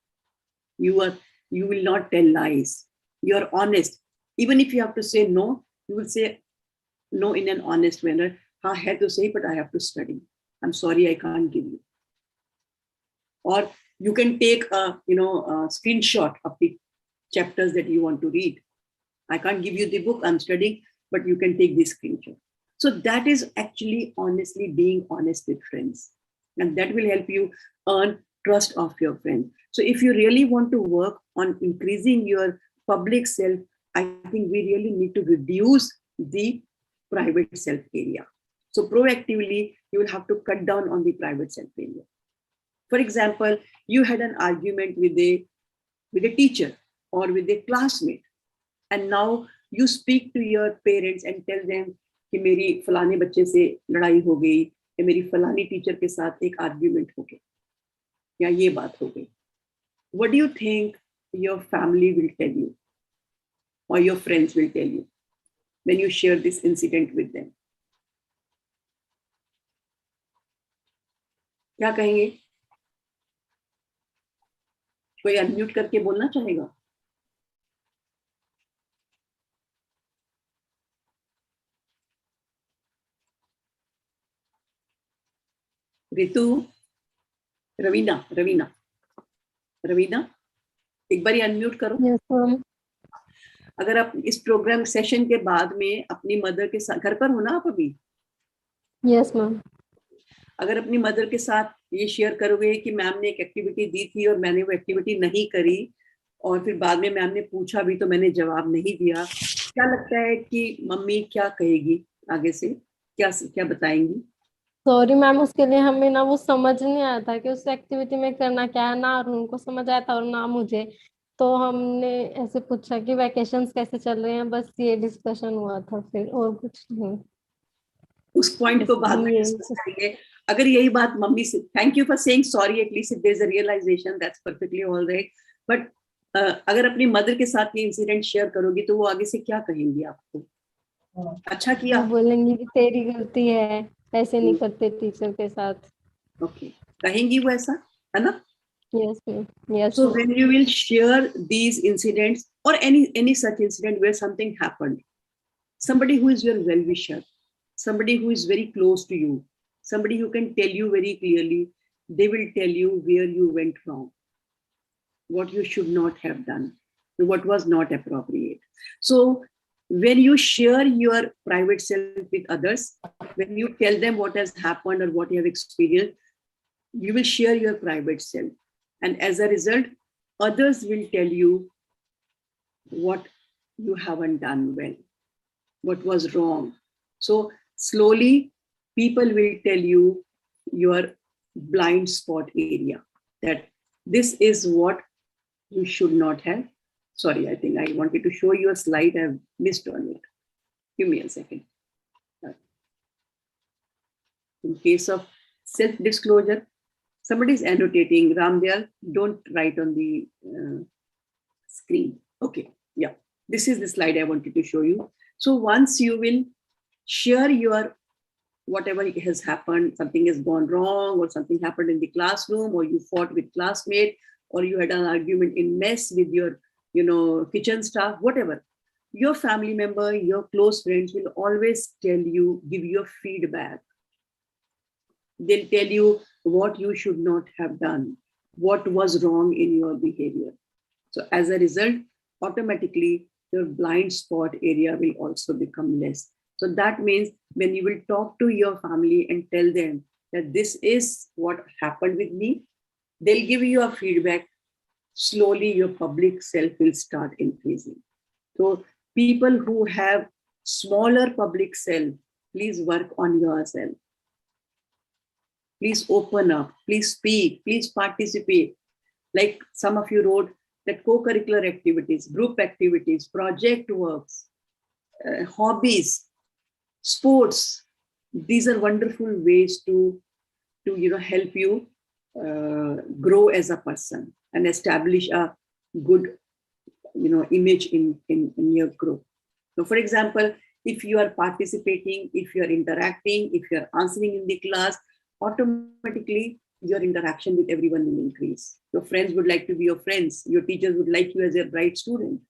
You will not tell lies. You are honest. Even if you have to say no, you will say no in an honest manner. I had to say, but I have to study. I'm sorry, I can't give you. Or you can take a screenshot of the chapters that you want to read. I can't give you the book, I'm studying, but you can take this screenshot. So that is actually honestly being honest with friends. And that will help you earn trust of your friends. So if you really want to work on increasing your public self, I think we really need to reduce the private self area. So proactively, you will have to cut down on the private self area. For example, you had an argument with a teacher or with a classmate, and now you speak to your parents and tell them कि मेरी फलाने बच्चे से लड़ाई हो गई, या मेरी फलानी टीचर के साथ एक आर्ग्यूमेंट हो गया, या ये बात हो गई. What do you think your family will tell you or your friends will tell you when you share this incident with them? क्या कहेंगे? कोई अनम्यूट करके बोलना चाहेगा? रितु, रवीना, एक बार अनम्यूट करो. yes, अगर आप इस प्रोग्राम सेशन के बाद में अपनी मदर के साथ, घर पर हो ना आप अभी? yes ma'am. अगर अपनी मदर के साथ ये शेयर करोगे कि मैम ने एक एक्टिविटी दी थी और मैंने वो एक्टिविटी नहीं करी, और फिर बाद में मैम ने पूछा भी तो मैंने जवाब नहीं दिया, क्या लगता है कि मम्मी क्या कहेगी आगे से, क्या बताएंगी? सॉरी मैम, उसके लिए हमें ना वो समझ नहीं आया था कि उस एक्टिविटी में करना क्या है, ना उनको समझ आया था और ना मुझे. तो हमने ऐसे पूछा कि वैकेशंस कैसे चल रहे हैं, बस ये डिस्कशन हुआ था, फिर और कुछ नहीं. उस पॉइंट को बाद में डिस्कस करेंगे. अगर यही बात मम्मी से, thank you for saying sorry, at least if there is a realisation, that's perfectly alright. But अगर अपनी मदर के साथ ये इंसिडेंट शेयर करोगी तो वो आगे से क्या कहेंगी आपको? अच्छा किया, बोलेंगी कि तेरी गलती है, ऐसे नहीं करते टीचर के साथ. ओके, कहेंगी वो ऐसा, है ना? Yes, ma'am. Yes. So when you will share these incidents or any such incident where something happened, somebody who is your well-wisher, somebody who is very close to you, somebody who can tell you very clearly, they will tell you where you went wrong, what you should not have done, what was not appropriate. So when you share your private self with others, when you tell them what has happened or what you have experienced, you will share your private self. And as a result, others will tell you what you haven't done well, what was wrong. So slowly, people will tell you your blind spot area, that this is what you should not have. Sorry, I think I wanted to show you a slide. I've missed on it. Give me a second. In case of self-disclosure, somebody is annotating. Ramdayal, don't write on the screen. Okay, yeah. This is the slide I wanted to show you. So once you will share your whatever has happened, something has gone wrong, or something happened in the classroom, or you fought with classmate, or you had an argument in mess with your kitchen staff, whatever, your family member, your close friends will always tell you, give you feedback. They'll tell you what you should not have done, what was wrong in your behavior. So as a result, automatically your blind spot area will also become less. So that means when you will talk to your family and tell them that this is what happened with me, they'll give you a feedback. Slowly your public self will start increasing. So people who have smaller public self, please work on yourself. Please open up, please speak, please participate. Like some of you wrote that co-curricular activities, group activities, project works, hobbies, sports. These are wonderful ways to help you grow as a person and establish a good image in your group. So for example, if you are participating, if you are interacting, if you are answering in the class, automatically your interaction with everyone will increase. Your friends would like to be your friends. Your teachers would like you as a bright student.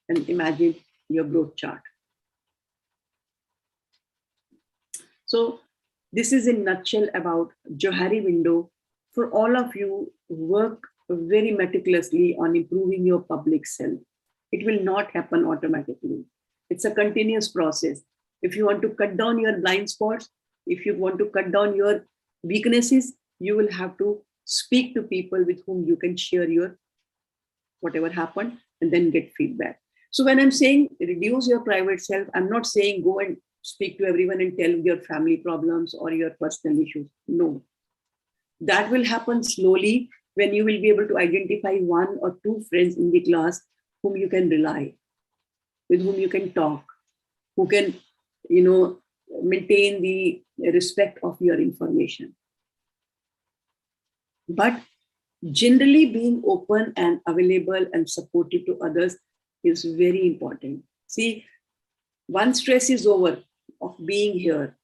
And imagine your growth chart. So this is in nutshell about Johari window. For all of you, work very meticulously on improving your public self. It will not happen automatically. It's a continuous process. If you want to cut down your blind spots, if you want to cut down your weaknesses, you will have to speak to people with whom you can share your whatever happened and then get feedback. So when I'm saying reduce your private self, I'm not saying go and speak to everyone and tell your family problems or your personal issues. No. That will happen slowly when you will be able to identify 1 or 2 friends in the class whom you can rely, with whom you can talk, who can, maintain the respect of your information. But generally being open and available and supportive to others is very important. See, one stress is over of being here.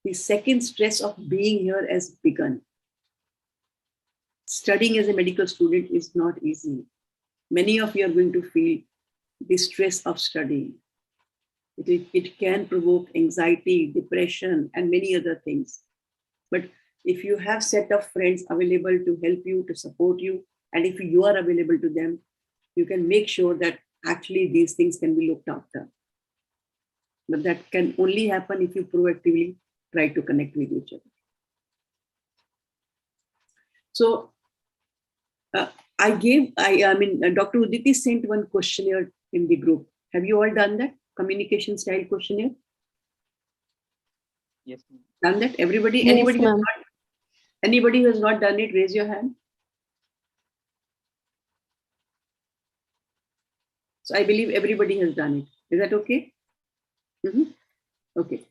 The second stress of being here has begun. Studying as a medical student is not easy. Many of you are going to feel the stress of studying. It can provoke anxiety, depression, and many other things. But if you have set of friends available to help you, to support you, and if you are available to them, you can make sure that actually these things can be looked after. But that can only happen if you proactively try to connect with each other. So Dr. Uditi sent one questionnaire in the group. Have you all done that? Communication style questionnaire? Yes. Done that? Everybody? Yes, Anybody who has not done it, raise your hand. So I believe everybody has done it. Is that okay? Okay.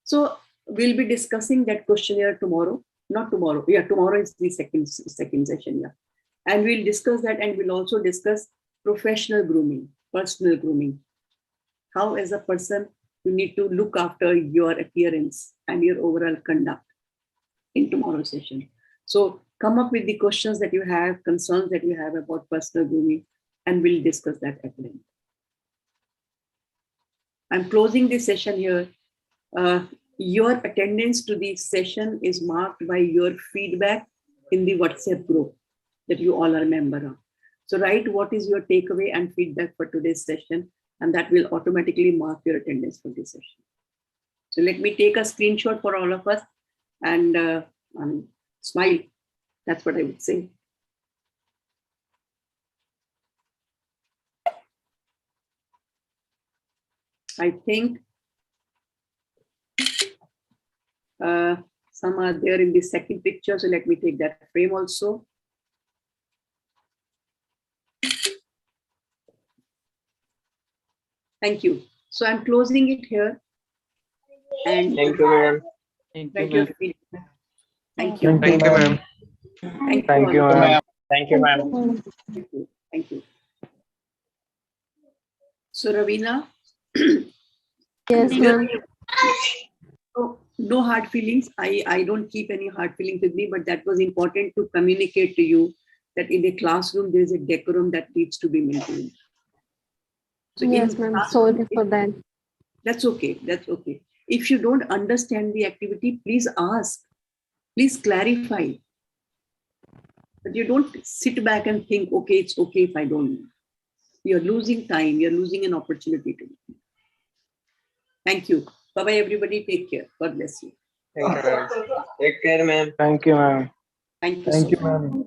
So we'll be discussing that questionnaire tomorrow. Not tomorrow. Yeah, tomorrow is the second session. Yeah. And we'll discuss that, and we'll also discuss professional grooming, personal grooming. How as a person you need to look after your appearance and your overall conduct in tomorrow's session. So come up with the questions that you have, concerns that you have about personal grooming, and we'll discuss that at length. I'm closing this session here. Your attendance to the session is marked by your feedback in the WhatsApp group that you all are a member of. So write what is your takeaway and feedback for today's session, and that will automatically mark your attendance for this session. So let me take a screenshot for all of us and smile. That's what I would say. I think some are there in the second picture. So let me take that frame also. Thank you. So I'm closing it here. And thank you, ma'am. Thank you. Thank you, ma'am. Thank you, ma'am. Thank you, ma'am. Thank you. So Ravina. Yes, ma'am. So, no hard feelings. I don't keep any hard feelings with me, but that was important to communicate to you that in a classroom, there is a decorum that needs to be maintained. So yes, ma'am. Sorry for that. That's okay. That's okay. If you don't understand the activity, please ask. Please clarify. But you don't sit back and think, okay, it's okay if I don't know. You're losing time. You're losing an opportunity to know. Thank you. Bye-bye, everybody. Take care. God bless you. Thank you, ma'am. Take care, ma'am. Thank you, ma'am. Thank you so much. ma'am.